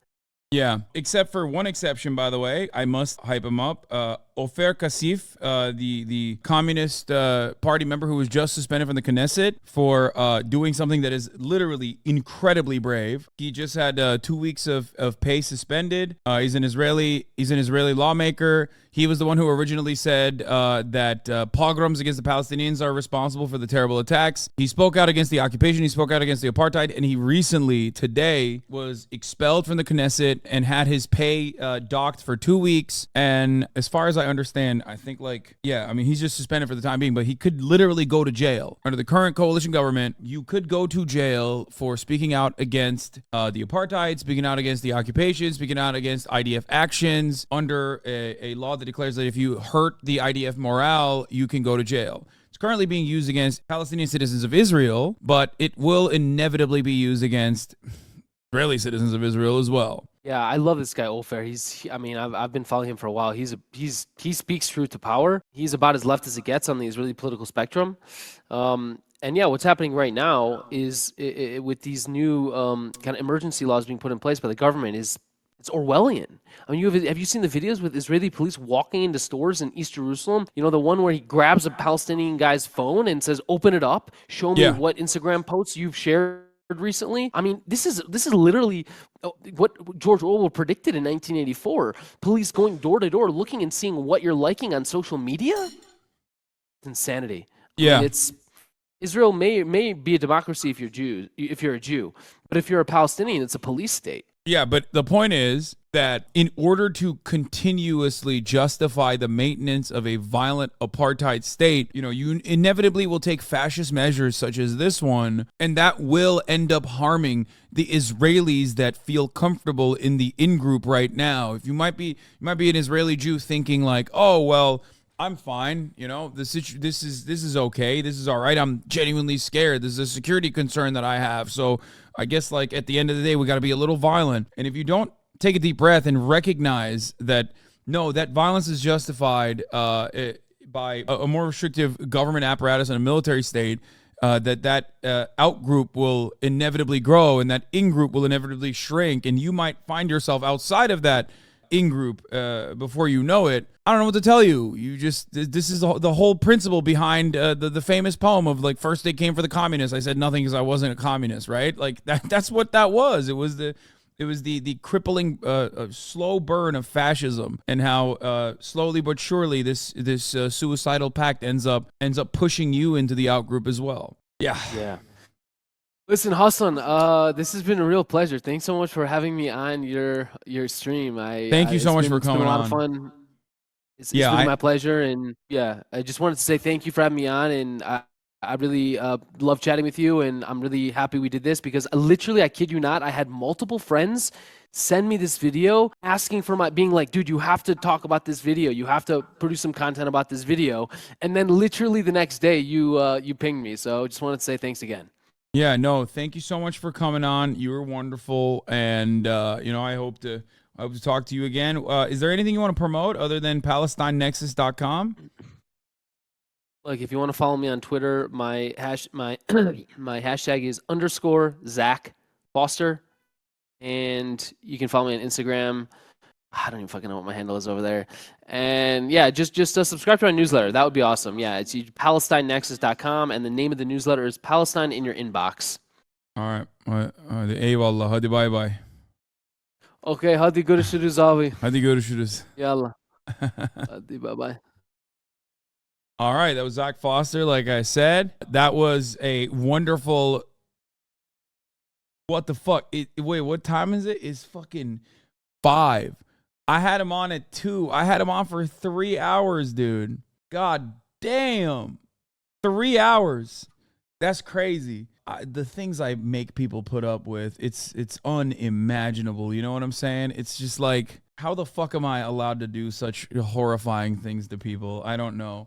Yeah, except for one exception, by the way. I must hype him up. Ofer Kasif, the Communist Party member who was just suspended from the Knesset for doing something that is literally incredibly brave. He just had 2 weeks of pay suspended. He's an Israeli lawmaker. He was the one who originally said that pogroms against the Palestinians are responsible for the terrible attacks. He spoke out against the occupation. He spoke out against the apartheid. And he recently, today, was expelled from the Knesset and had his pay docked for 2 weeks. And as far as I understand, I think I mean, he's just suspended for the time being, but he could literally go to jail. Under the current coalition government, you could go to jail for speaking out against the apartheid, speaking out against the occupation, speaking out against IDF actions under a law that declares that if you hurt the IDF morale, you can go to jail. It's currently being used against Palestinian citizens of Israel, but it will inevitably be used against Israeli citizens of Israel as well. Yeah, I love this guy Ofer. I've been following him for a while. He speaks truth to power. He's about as left as it gets on the Israeli political spectrum. And yeah, what's happening right now is with these new kind of emergency laws being put in place by the government it's Orwellian. I mean, have you seen the videos with Israeli police walking into stores in East Jerusalem? You know, the one where he grabs a Palestinian guy's phone and says, "Open it up, show me what Instagram posts you've shared recently." I mean, this is literally what George Orwell predicted in 1984. Police going door to door, looking and seeing what you're liking on social media. It's insanity. Yeah, I mean, Israel may be a democracy if you're a Jew, but if you're a Palestinian, it's a police state. Yeah, but the point is that in order to continuously justify the maintenance of a violent apartheid state, you know, you inevitably will take fascist measures such as this one, and that will end up harming the Israelis that feel comfortable in the in-group right now. If you might be an Israeli Jew thinking like, "Oh, well, I'm fine, you know, this is okay, this is all right, I'm genuinely scared, this is a security concern that I have, so I guess like at the end of the day, we got to be a little violent." And if you don't take a deep breath and recognize that, no, that violence is justified by a more restrictive government apparatus and a military state, that out-group will inevitably grow and that in-group will inevitably shrink, and you might find yourself outside of that in-group before you know it. I don't know what to tell you. This is the whole principle behind the famous poem of like, first they came for the communists. I said nothing because I wasn't a communist, right? Like that's what that was. It was the crippling slow burn of fascism, and how slowly but surely this suicidal pact ends up pushing you into the out-group as well. Yeah. Listen, Hasan, this has been a real pleasure. Thanks so much for having me on your stream. Thank you so much for coming on. It's been a lot of fun. It's been my pleasure, and yeah, I just wanted to say thank you for having me on, and I really love chatting with you, and I'm really happy we did this because literally, I kid you not, I had multiple friends send me this video asking for being like, "Dude, you have to talk about this video. You have to produce some content about this video," and then literally the next day you pinged me. So just wanted to say thanks again. Yeah, no, thank you so much for coming on. You were wonderful, and I hope to talk to you again. Is there anything you want to promote other than PalestineNexus.com? Like, if you want to follow me on Twitter, my hashtag is _Zach Foster, and you can follow me on Instagram. I don't even fucking know what my handle is over there. And yeah, just subscribe to my newsletter. That would be awesome. Yeah, it's PalestineNexus.com, and the name of the newsletter is Palestine in Your Inbox. All right. Eyvallah. Hadi bye bye. Okay, hadi görüşürüz abi. Hadi görüşürüz. Yallah. Hadi bye bye. All right, that was Zach Foster. Like I said, that was a wonderful. What the fuck? Wait, what time is it? It's fucking 5. I had him on at 2. I had him on for 3 hours, dude. God damn. 3 hours. That's crazy. The things I make people put up with, it's unimaginable. You know what I'm saying? It's just like, how the fuck am I allowed to do such horrifying things to people? I don't know.